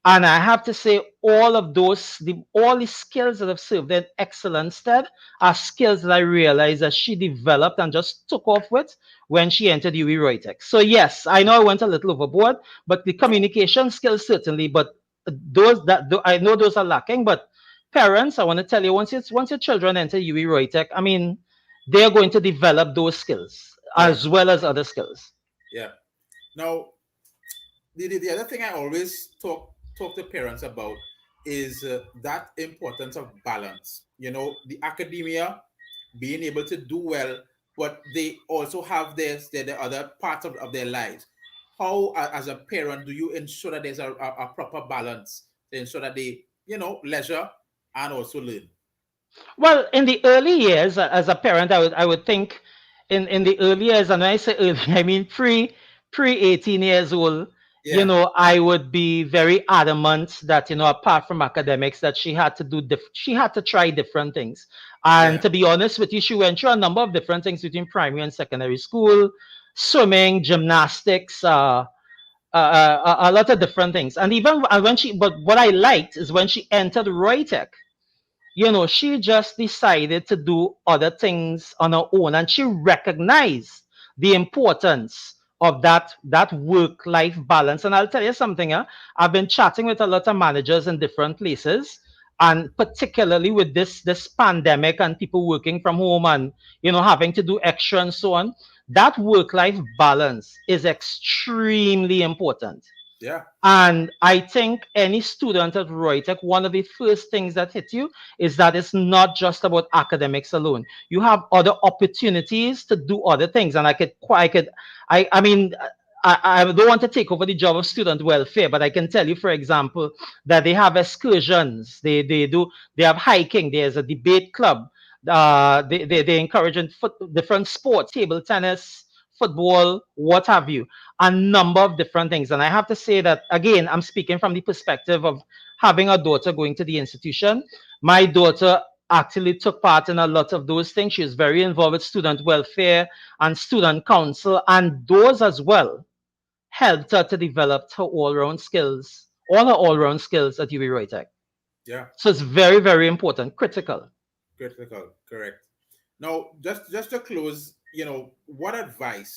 And I have to say, all the skills that have served in excellent stead are skills that I realized that she developed and just took off with when she entered UWI-ROYTEC. So yes, I know I went a little overboard, but the communication skills certainly, but I know those are lacking. But parents, I want to tell you, once your children enter UWI-ROYTEC, I mean, they're going to develop those skills as well as other skills. Yeah. Now, the other thing I always talk to parents about is that importance of balance. The academia, being able to do well, but they also have the other parts of their lives. How, as a parent, do you ensure that there's a proper balance to ensure that they, leisure and also learn? Well, in the early years, as a parent, I would think in the early years, and when I say early, I mean pre 18 years old. Yeah. I would be very adamant that, apart from academics, that she had to try different things. And to be honest with you, she went through a number of different things between primary and secondary school, swimming, gymnastics, a lot of different things. And even but what I liked is when she entered ROYTEC, she just decided to do other things on her own, and she recognized the importance of that work-life balance. And I'll tell you something, I've been chatting with a lot of managers in different places, And particularly with this pandemic and people working from home and having to do extra and so on, that work-life balance is extremely important. Yeah. And I think any student at ROYTEC, one of the first things that hit you is that it's not just about academics alone. You have other opportunities to do other things. And I mean, I don't want to take over the job of student welfare, but I can tell you, for example, that they have excursions, they have hiking, there's a debate club, they encourage different sports, table tennis, football, what have you, a number of different things. And I have to say that, again, I'm speaking from the perspective of having a daughter going to the institution. My daughter actually took part in a lot of those things. She is very involved with student welfare and student council, and those as well helped her to develop her all-round skills, all her all-round skills at UWI-ROYTEC. Yeah. So it's very, very important, critical. Critical, correct. Now, just to close, what advice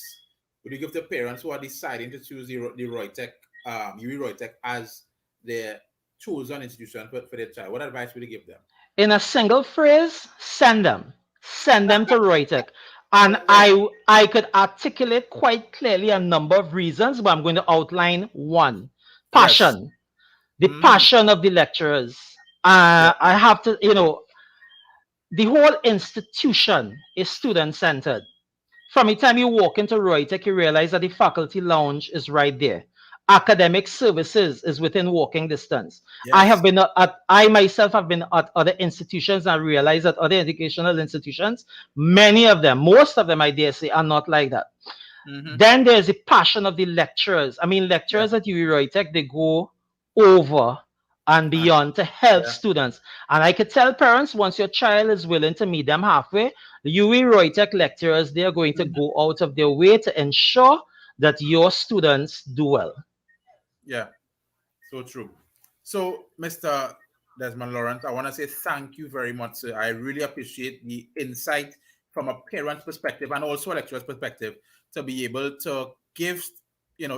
would you give to parents who are deciding to choose the ROYTEC, UWI-ROYTEC as their chosen institution for their child? What advice would you give them? In a single phrase, send them to ROYTEC. And I could articulate quite clearly a number of reasons, but I'm going to outline one. Passion. Yes. The passion of the lecturers. I have to, the whole institution is student-centered. From the time you walk into ROYTEC, you realize that the faculty lounge is right there. Academic services is within walking distance. Yes. I myself have been at other institutions and realized that other educational institutions, most of them, I dare say, are not like that. Then there's the passion of the lecturers. I mean, lecturers at UWI-ROYTEC, they go over and beyond to help students. And I could tell parents, once your child is willing to meet them halfway, the UWI-ROYTEC lecturers, they are going to go out of their way to ensure that your students do well. Yeah, so true. So, Mr. Desmond Lawrence, I want to say thank you very much, sir. I really appreciate the insight from a parent's perspective and also a lecturer's perspective to be able to give,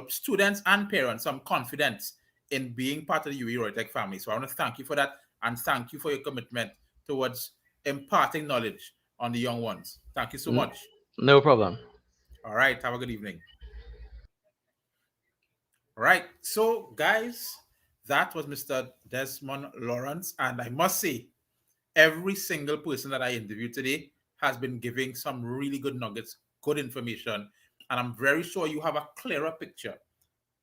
students and parents some confidence in being part of the UWI-ROYTEC family. So I want to thank you for that, and thank you for your commitment towards imparting knowledge on the young ones. Thank you so much. No problem. All right, have a good evening. All right, so guys, that was Mr. Desmond Lawrence, and I must say, every single person that I interviewed today has been giving some really good nuggets, good information, and I'm very sure you have a clearer picture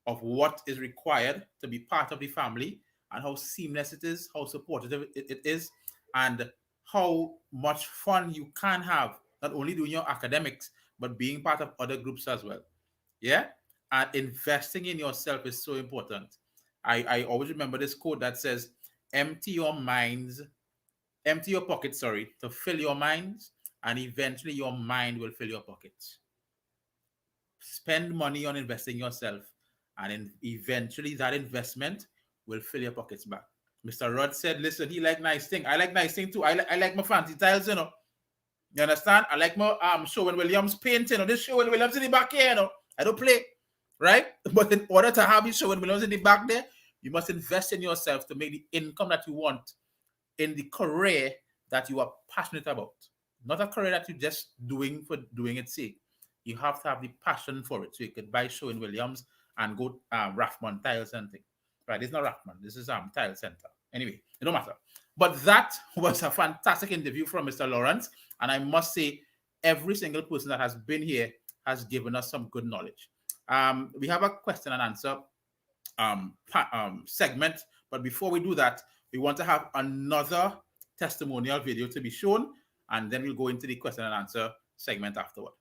of what is required to be part of the family and how seamless it is, how supportive it is, and how much fun you can have, not only doing your academics, but being part of other groups as well. Yeah? And investing in yourself is so important. I always remember this quote that says, empty your pockets, to fill your minds, and eventually your mind will fill your pockets. Spend money on investing yourself, and eventually that investment will fill your pockets back. Mr. Rod said, listen, he like nice thing. I like nice thing too. I like my fancy tiles, You understand? I like my Sherwin-Williams painting, this Sherwin-Williams in the back here, I don't play. Right? But in order to have you Sherwin-Williams in the back there, you must invest in yourself to make the income that you want in the career that you are passionate about. Not a career that you're just doing for doing its sake. You have to have the passion for it. So you could buy Sherwin-Williams and go Rathman Tiles and things. Right? It's not Rathman. This is Tile Center. Anyway, it don't matter. But that was a fantastic interview from Mr. Lawrence. And I must say, every single person that has been here has given us some good knowledge. We have a question and answer segment, but before we do that, we want to have another testimonial video to be shown, and then we'll go into the question and answer segment afterward.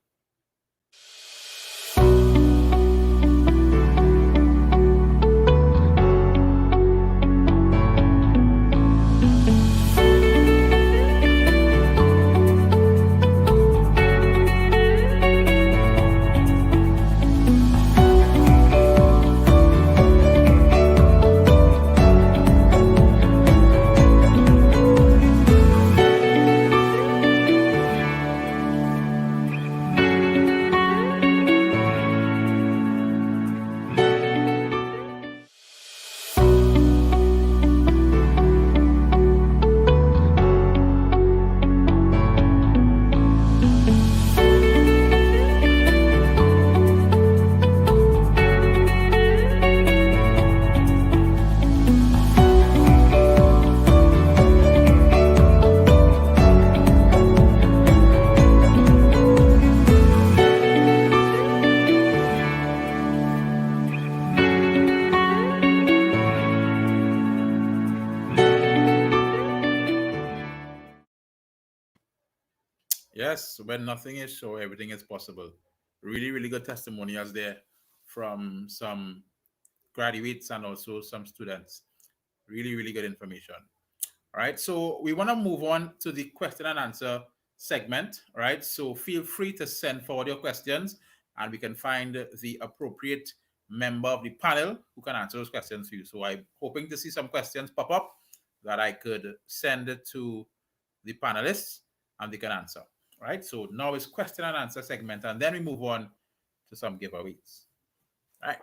Yes, when nothing is sure, everything is possible. Really, really good testimonials there from some graduates and also some students. Really, really good information. All right, so we want to move on to the question and answer segment. All right, so feel free to send forward your questions and we can find the appropriate member of the panel who can answer those questions for you. So I'm hoping to see some questions pop up that I could send to the panelists and they can answer. All right, so now it's question and answer segment, and then we move on to some giveaways. All right.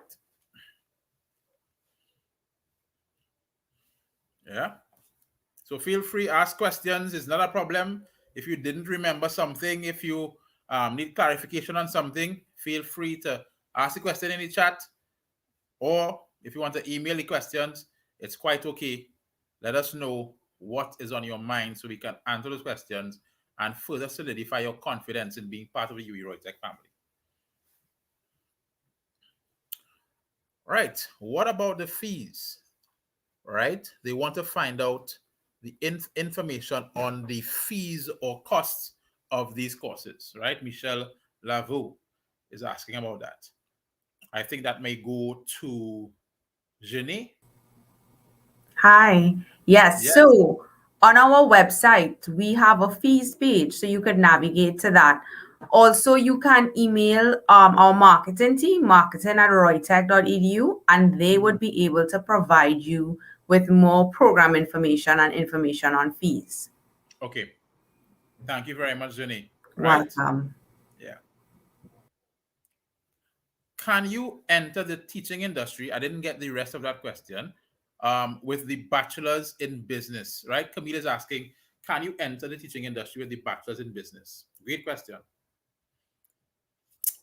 Yeah. So feel free, ask questions. It's not a problem. If you didn't remember something, if you need clarification on something, feel free to ask the question in the chat. Or if you want to email the questions, it's quite okay. Let us know what is on your mind so we can answer those questions and further solidify your confidence in being part of the UWI-ROYTEC family. Right. What about the fees? Right. They want to find out the information on the fees or costs of these courses. Right. Michelle Laveau is asking about that. I think that may go to Jenny. Hi. Yes. So on our website, we have a fees page, so you could navigate to that. Also, you can email our marketing team, marketing@roytec.edu, and they would be able to provide you with more program information and information on fees. Okay. Thank you very much, Jenny. Right? Welcome. Yeah. Can you enter the teaching industry? I didn't get the rest of that question. With the bachelor's in business, right? Camille is asking, can you enter the teaching industry with the bachelor's in business? Great question.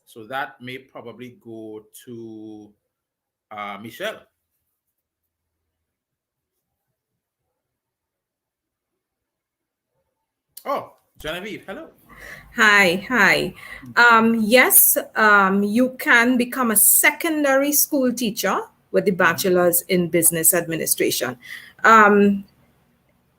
So that may probably go to Michelle. Oh, Genevieve, hello. Hi. Yes, you can become a secondary school teacher with the bachelor's in business administration.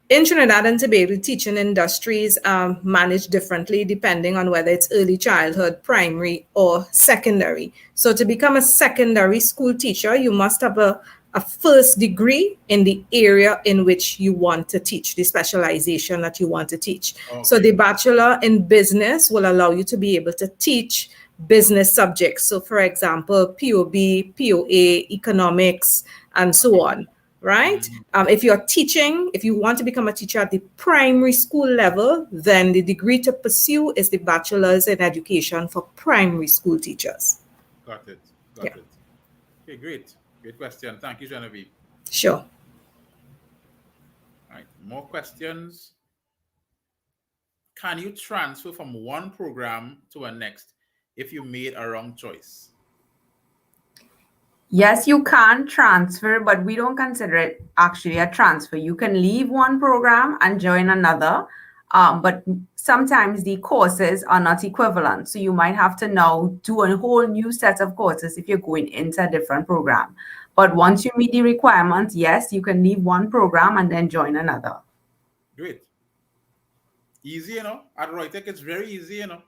In Trinidad and Tobago, teaching industries manage differently depending on whether it's early childhood, primary, or secondary. So to become a secondary school teacher, you must have a first degree in the area in which you want to teach, the specialization that you want to teach. Okay. So the bachelor in business will allow you to be able to teach business subjects. So for example, POB, POA, economics, and so on. Right? If you want to become a teacher at the primary school level, then the degree to pursue is the bachelor's in education for primary school teachers. Got it. Got it. Okay, great. Great question. Thank you, Genevieve. Sure. All right. More questions. Can you transfer from one program to a next if you made a wrong choice? Yes, you can transfer, but we don't consider it actually a transfer. You can leave one program and join another, but sometimes the courses are not equivalent. So you might have to now do a whole new set of courses if you're going into a different program. But once you meet the requirements, yes, you can leave one program and then join another. Great. Easy, you know. At ROYTEC, it's very easy, you know.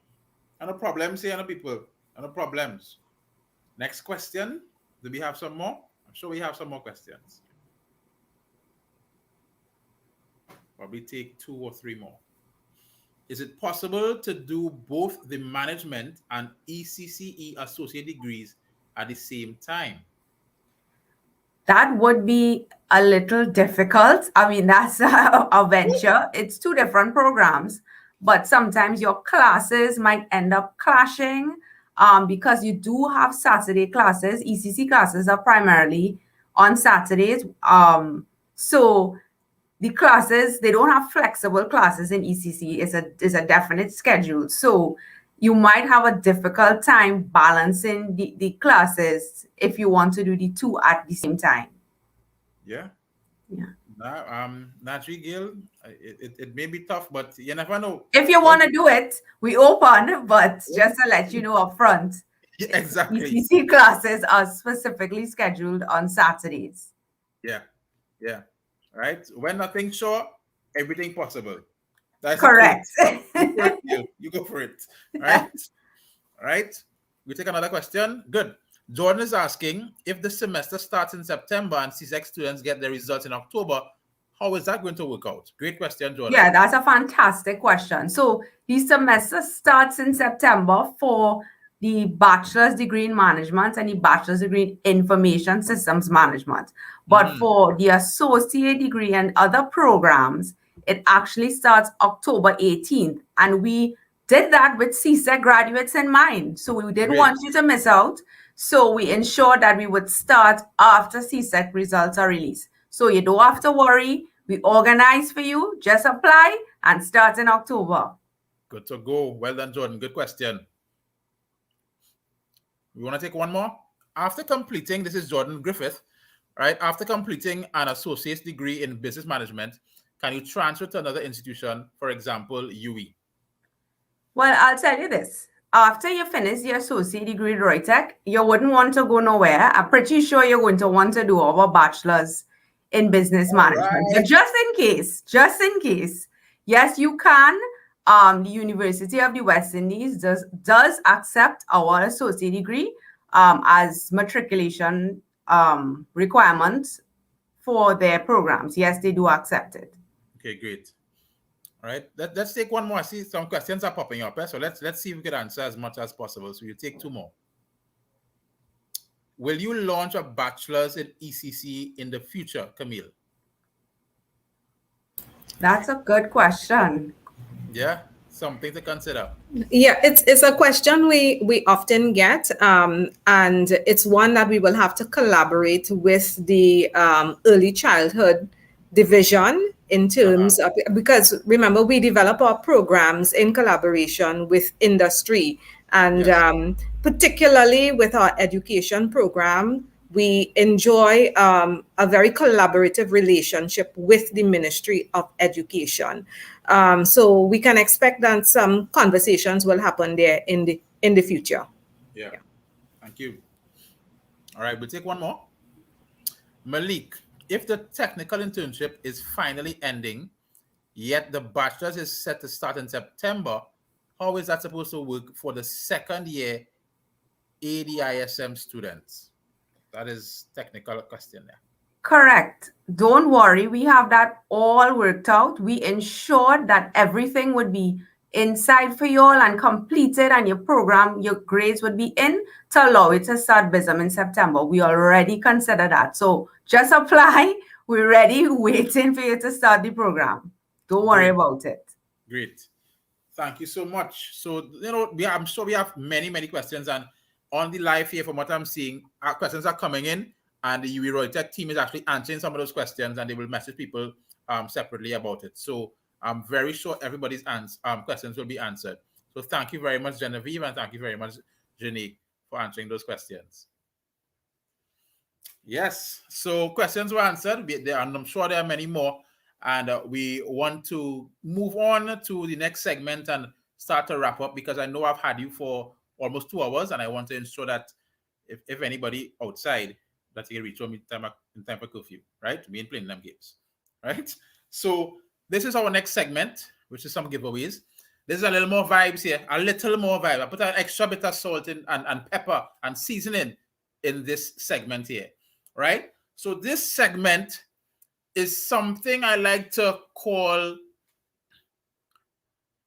And no problems here, no people. And no problems. Next question. Do we have some more? I'm sure we have some more questions. Probably take 2 or 3 more. Is it possible to do both the management and ECCE associate degrees at the same time? That would be a little difficult. I mean, that's a venture. It's 2 different programs, but sometimes your classes might end up clashing. Because you do have Saturday classes. ECC classes are primarily on Saturdays. So the classes, they don't have flexible classes in ECC. It's a definite schedule. So you might have a difficult time balancing the classes if you want to do the 2 at the same time. Yeah. Yeah. Naturally, Gil, it may be tough, but you never know. If you want to do it, we open, but just to let you know up front, exactly. ECC classes are specifically scheduled on Saturdays. Yeah. Right. When nothing sure, everything possible. That's correct. You go for it. Right? Right? We take another question. Good. Jordan is asking, if the semester starts in September and CSEC students get their results in October, how is that going to work out? Great question, Jordan. Yeah, that's a fantastic question. So the semester starts in September for the bachelor's degree in management and the bachelor's degree in information systems management. But for the associate degree and other programs, it actually starts October 18th. And we did that with CSEC graduates in mind. So we didn't want you to miss out. So we ensured that we would start after CSEC results are released. So you don't have to worry. We organize for you. Just apply and start in October. Good to go. Well done, Jordan. Good question. We want to take one more. After completing, this is Jordan Griffith, right? After completing an associate's degree in business management, can you transfer to another institution, for example, UWI? Well, I'll tell you this. After you finish your associate degree at ROYTEC, you wouldn't want to go nowhere. I'm pretty sure you're going to want to do our bachelor's in business management. So just in case, yes, you can. The University of the West Indies does accept our associate degree as matriculation requirements for their programs. Yes, they do accept it. Okay, great. All right, let's take one more. I see some questions are popping up. So let's see if we can answer as much as possible. So we'll take two more. Will you launch a bachelor's in ECC in the future, Camille? That's a good question. Yeah, something to consider. Yeah, it's a question we often get, and it's one that we will have to collaborate with the early childhood division in terms of, because remember, we develop our programs in collaboration with industry, and particularly with our education program, we enjoy a very collaborative relationship with the Ministry of Education. So we can expect that some conversations will happen there in the future. Yeah. Thank you. All right, we'll take one more. Malik, if the technical internship is finally ending, yet the bachelor's is set to start in September, how is that supposed to work for the second year ADISM students? That is technical question there. Correct. Don't worry. We have that all worked out. We ensured that everything would be inside for you all and completed, and your program, your grades would be in to allow it to start BISM in September. We already consider that. So just apply. We're ready, waiting for you to start the program. Don't worry about it. Great. Thank you so much. So, I'm sure we have many, many questions, and on the live here, from what I'm seeing, our questions are coming in, and the UWI-ROYTEC team is actually answering some of those questions, and they will message people separately about it. So I'm very sure everybody's questions will be answered. So thank you very much, Genevieve, and thank you very much, Jenny, for answering those questions. Yes, so questions were answered. I'm sure there are many more, and we want to move on to the next segment and start to wrap up, because I know I've had you for almost 2 hours, and I want to ensure that if anybody outside, that you can reach home in time for curfew, right? We ain't playing them games, right? So this is our next segment, which is some giveaways. There's a little more vibes here, a little more vibe. I put an extra bit of salt in and pepper and seasoning in this segment here, right? So this segment is something I like to call,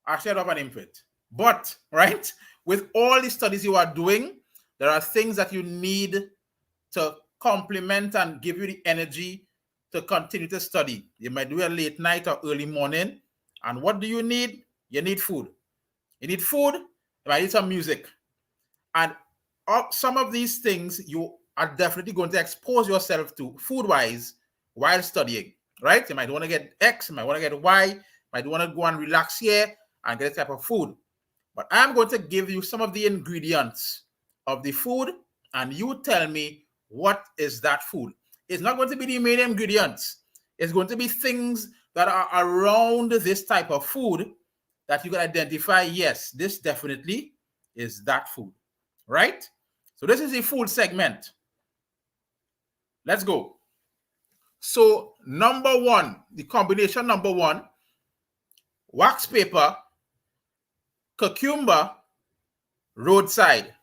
actually I don't have an name for it, but, right, with all the studies you are doing, there are things that you need to complement and give you the energy to continue to study. You might do a late night or early morning, and what do you need? You need food. You need food, you might need some music. And some of these things you are definitely going to expose yourself to food-wise while studying, right? You might want to get X, you might want to get Y, you might want to go and relax here and get a type of food. But I'm going to give you some of the ingredients of the food, and you tell me what is that food. It's not going to be the main ingredients. It's going to be things that are around this type of food that you can identify, yes, this definitely is that food, right? So this is the food segment. Let's go. So number one, the combination number one, wax paper cucumber, roadside.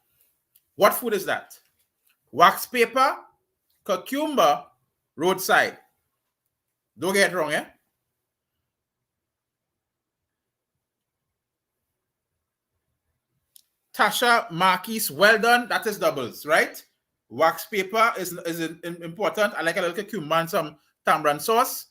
What food is that? Wax paper, cucumber, roadside. Don't get it wrong, eh? Tasha, Marquis, well done. That is doubles, right? Wax paper is important. I like a little cucumber and some tamarind sauce,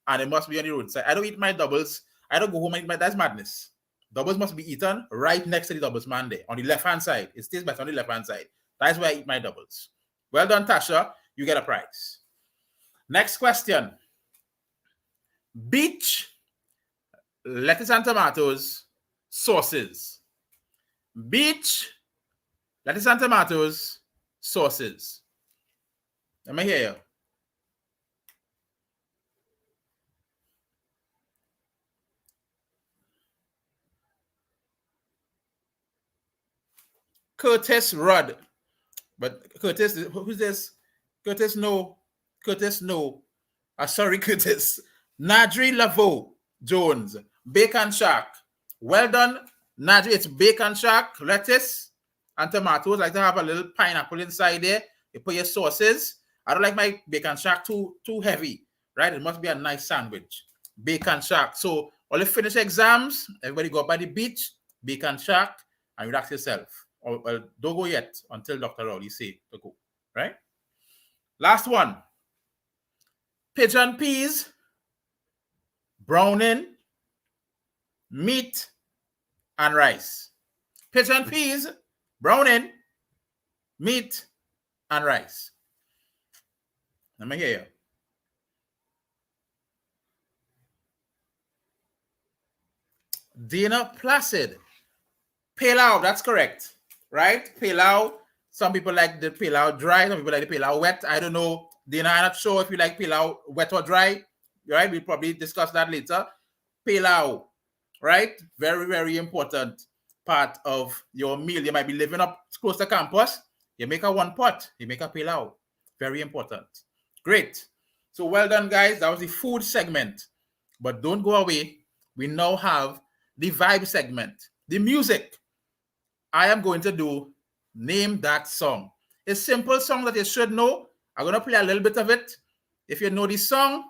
and it must be on the roadside. I don't eat my doubles. I don't go home and eat my, that's madness. Doubles must be eaten right next to the doubles man there, on the left-hand side. It stays better on the left-hand side. That's where I eat my doubles. Well done, Tasha. You get a prize. Next question. Beach, lettuce and tomatoes, sauces. Beach, lettuce and tomatoes, sauces. Let me hear you. Curtis Rudd. But Curtis, who's this? Curtis, no. Curtis, no. Sorry, Curtis. Nadri Lavo Jones. Bacon Shack. Well done, Nadri. It's Bacon Shack, lettuce, and tomatoes. I like to have a little pineapple inside there. You put your sauces. I don't like my Bacon Shack too heavy, right? It must be a nice sandwich. Bacon Shack. So, all you finish exams, everybody go by the beach, Bacon Shack, and relax yourself. Or, well, don't go yet until Dr. Rowley say to go, right? Last one. Pigeon peas, browning, meat, and rice. Pigeon peas, browning, meat, and rice. Let me hear you. Dana Placid. Pilau, that's correct. Right? Pilau. Some people like the pilau dry. Some people like the pilau wet. I don't know. Dana, I'm not sure if you like pilau wet or dry. Right? We'll probably discuss that later. Pilau. Right? Very, very important part of your meal. You might be living up close to campus. You make a one pot. You make a pilau. Very important. Great. So well done, guys. That was the food segment. But don't go away. We now have the vibe segment. The music. I am going to do Name That Song. A simple song that you should know. I'm going to play a little bit of it. If you know the song,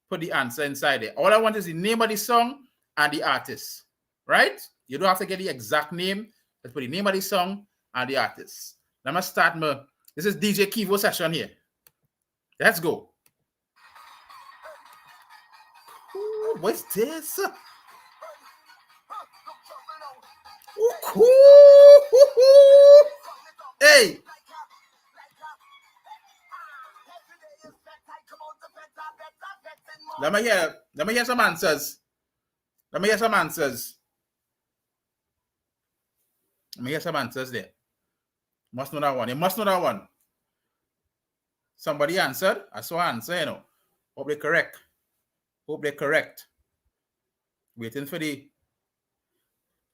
put the answer inside there. All I want is the name of the song and the artist, right? You don't have to get the exact name. Let's put the name of the song and the artist. Let me start this is DJ Kivo session here. Let's go. Ooh, what's this? Hey. Let me hear some answers. Let me hear some answers there. Must know that one. You must know that one. Somebody answered. I saw an answer, you know. Hope they're correct. Waiting for the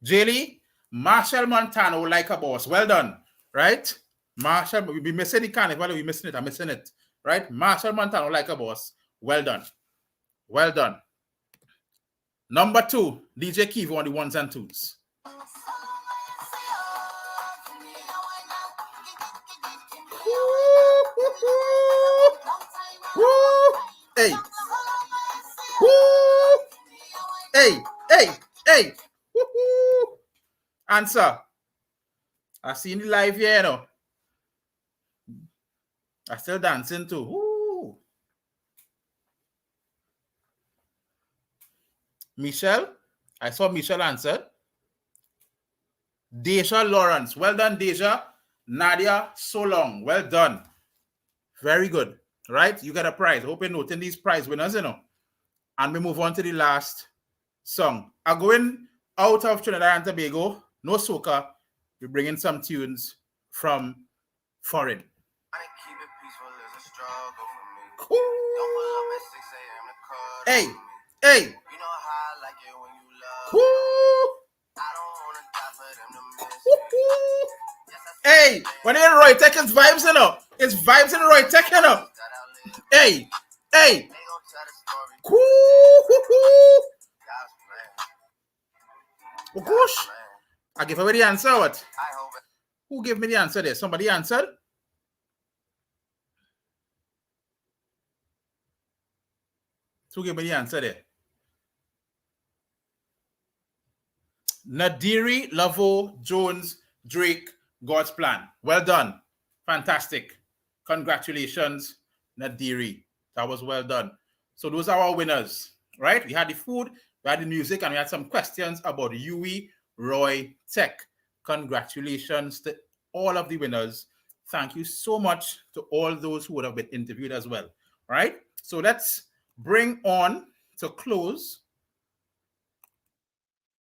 Jaylee, Marshall Montano, Like a Boss. Well done, right? Marshall, we'll be missing the carnival. We're missing it. I'm missing it, right? Marshall Montano, Like a Boss. Well done. Well done. Number 2, DJ Kivo on the ones and twos. Hey. Hey. Answer. I seen the live here, you know. I still dancing too. Woo. Michelle. I saw Michelle answer. Deja Lawrence. Well done, Deja. Nadia Solong. Well done. Very good. Right? You got a prize. Hope you're noting these prize winners, you know. And we move on to the last song. I'm going out of Trinidad and Tobago. No soca. We're bringing some tunes from foreign. Cool. Hey. Cool. Hey, when you're in ROYTEC, it's vibes, you know. It's vibes in ROYTEC, you know. Hey. Cool. Of course. I give away the answer. What? Who gave me the answer there? Somebody answered? Who gave me the answer there? Nadiri, Lavo, Jones, Drake, God's plan. Well done. Fantastic. Congratulations, Nadiri. That was well done. So those are our winners, right? We had the food, we had the music, and we had some questions about UWI-ROYTEC. Congratulations to all of the winners. Thank you so much to all those who would have been interviewed as well, right? So let's bring on to close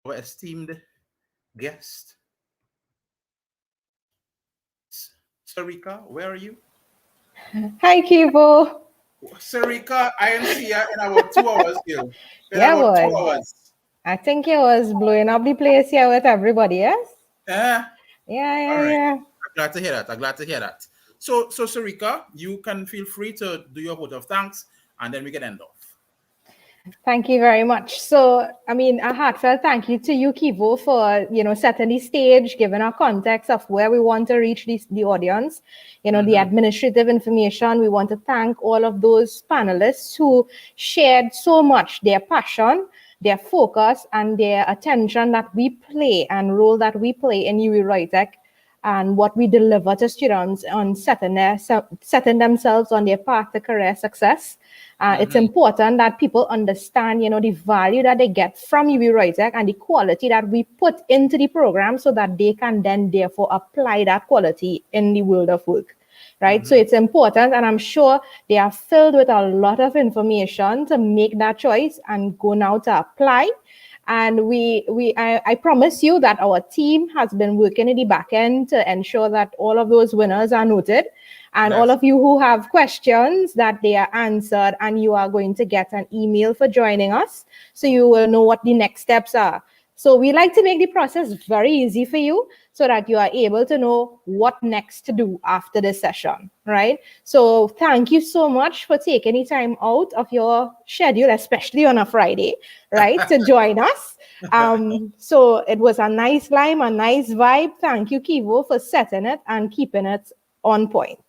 our esteemed guest. Sarika, where are you? Hi, Kivo. Sarika, I am here in about 2 hours here. Yeah, about boy. 2 hours. I think it was blowing up the place here with everybody, yes? Yeah. Yeah. I'm glad to hear that. So Sarika, you can feel free to do your vote of thanks, and then we can end off. Thank you very much. So, I mean, a heartfelt thank you to you, Kivo, for, setting the stage, giving our context of where we want to reach the audience, the administrative information. We want to thank all of those panelists who shared so much their passion, their focus, and their attention that we play and role that we play in UWI-ROYTEC, and what we deliver to students on setting themselves on their path to career success. It's important that people understand, the value that they get from UWI-ROYTEC and the quality that we put into the program, so that they can then therefore apply that quality in the world of work, right? So it's important, and I'm sure they are filled with a lot of information to make that choice and go now to apply. And I promise you that our team has been working in the back end to ensure that all of those winners are noted, and all of you who have questions, that they are answered, and you are going to get an email for joining us, so you will know what the next steps are. So we like to make the process very easy for you, so that you are able to know what next to do after this session, right? So thank you so much for taking the time out of your schedule, especially on a Friday, right, to join us. So it was a nice climb, a nice vibe. Thank you, Kivo, for setting it and keeping it on point.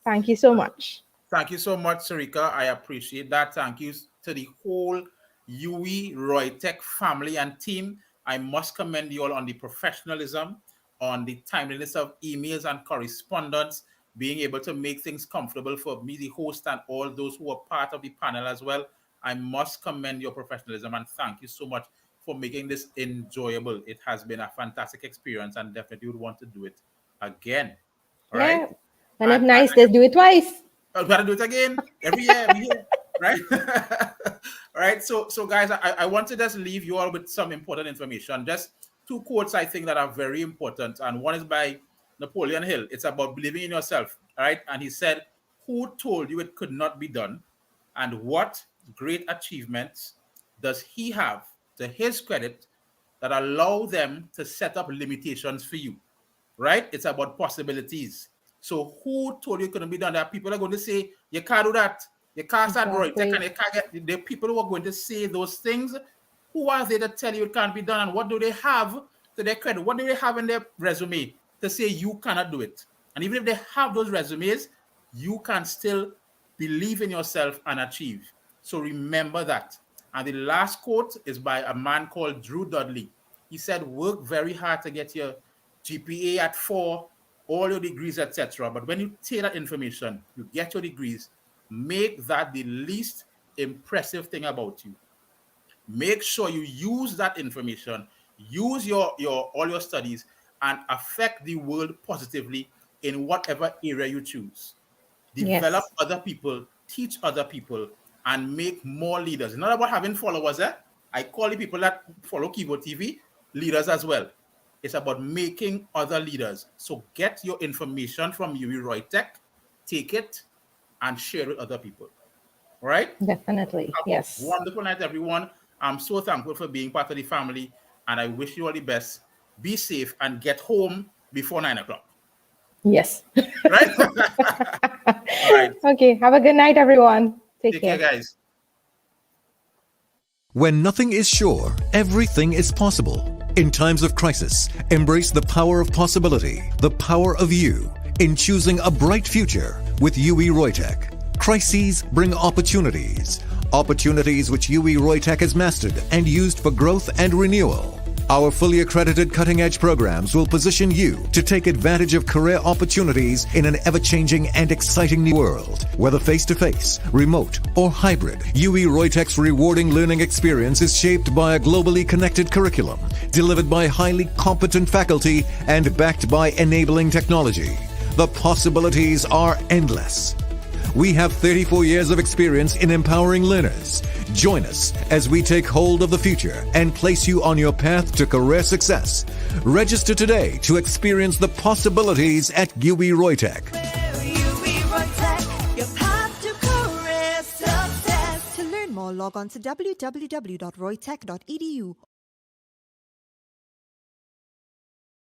Thank you so much. Thank you so much, Sarika. I appreciate that. Thank you to the whole UWI-ROYTEC family and team. I must commend you all on the professionalism, on the timeliness of emails and correspondence, being able to make things comfortable for me, the host, and all those who are part of the panel as well. I must commend your professionalism, and thank you so much for making this enjoyable. It has been a fantastic experience, and definitely would want to do it again. All right? And if nice, let's do it twice. I've got to do it again every year, right? All right. So guys, I want to just leave you all with some important information. Just 2 quotes I think that are very important, and one is by Napoleon Hill. It's about believing in yourself, all right? And he said, "Who told you it could not be done, and what great achievements does he have to his credit that allow them to set up limitations for you?" Right? It's about possibilities. So who told you it couldn't be done? There are people that are going to say, you can't do that. You can't start ROYTEC, and you can't get the people who are going to say those things. Who are they to tell you it can't be done? And what do they have to their credit? What do they have in their resume to say you cannot do it? And even if they have those resumes, you can still believe in yourself and achieve. So remember that. And the last quote is by a man called Drew Dudley. He said, work very hard to get your GPA at 4, all your degrees, etc. But when you take that information, you get your degrees, make that the least impressive thing about you. Make sure you use that information, use all your studies, and affect the world positively in whatever area you choose. Develop other people, teach other people, and make more leaders. It's not about having followers. I call the people that follow Keyboard TV leaders as well. It's about making other leaders. So get your information from UWI-ROYTEC, take it, and share it with other people. All right? Definitely. Have a wonderful night, everyone. I'm so thankful for being part of the family, and I wish you all the best. Be safe and get home before 9 o'clock. Yes. Right? All right. Okay. Have a good night, everyone. Take care, guys. When nothing is sure, everything is possible. In times of crisis, embrace the power of possibility, the power of you, in choosing a bright future with UWI-ROYTEC. Crises bring opportunities, opportunities which UWI-ROYTEC has mastered and used for growth and renewal. Our fully accredited cutting-edge programs will position you to take advantage of career opportunities in an ever-changing and exciting new world. Whether face-to-face, remote, or hybrid, UWI-ROYTEC's rewarding learning experience is shaped by a globally connected curriculum, delivered by highly competent faculty and backed by enabling technology. The possibilities are endless. We have 34 years of experience in empowering learners. Join us as we take hold of the future and place you on your path to career success. Register today to experience the possibilities at UWI-ROYTEC. UWI-ROYTEC, your path to career success. To learn more, log on to www.roytech.edu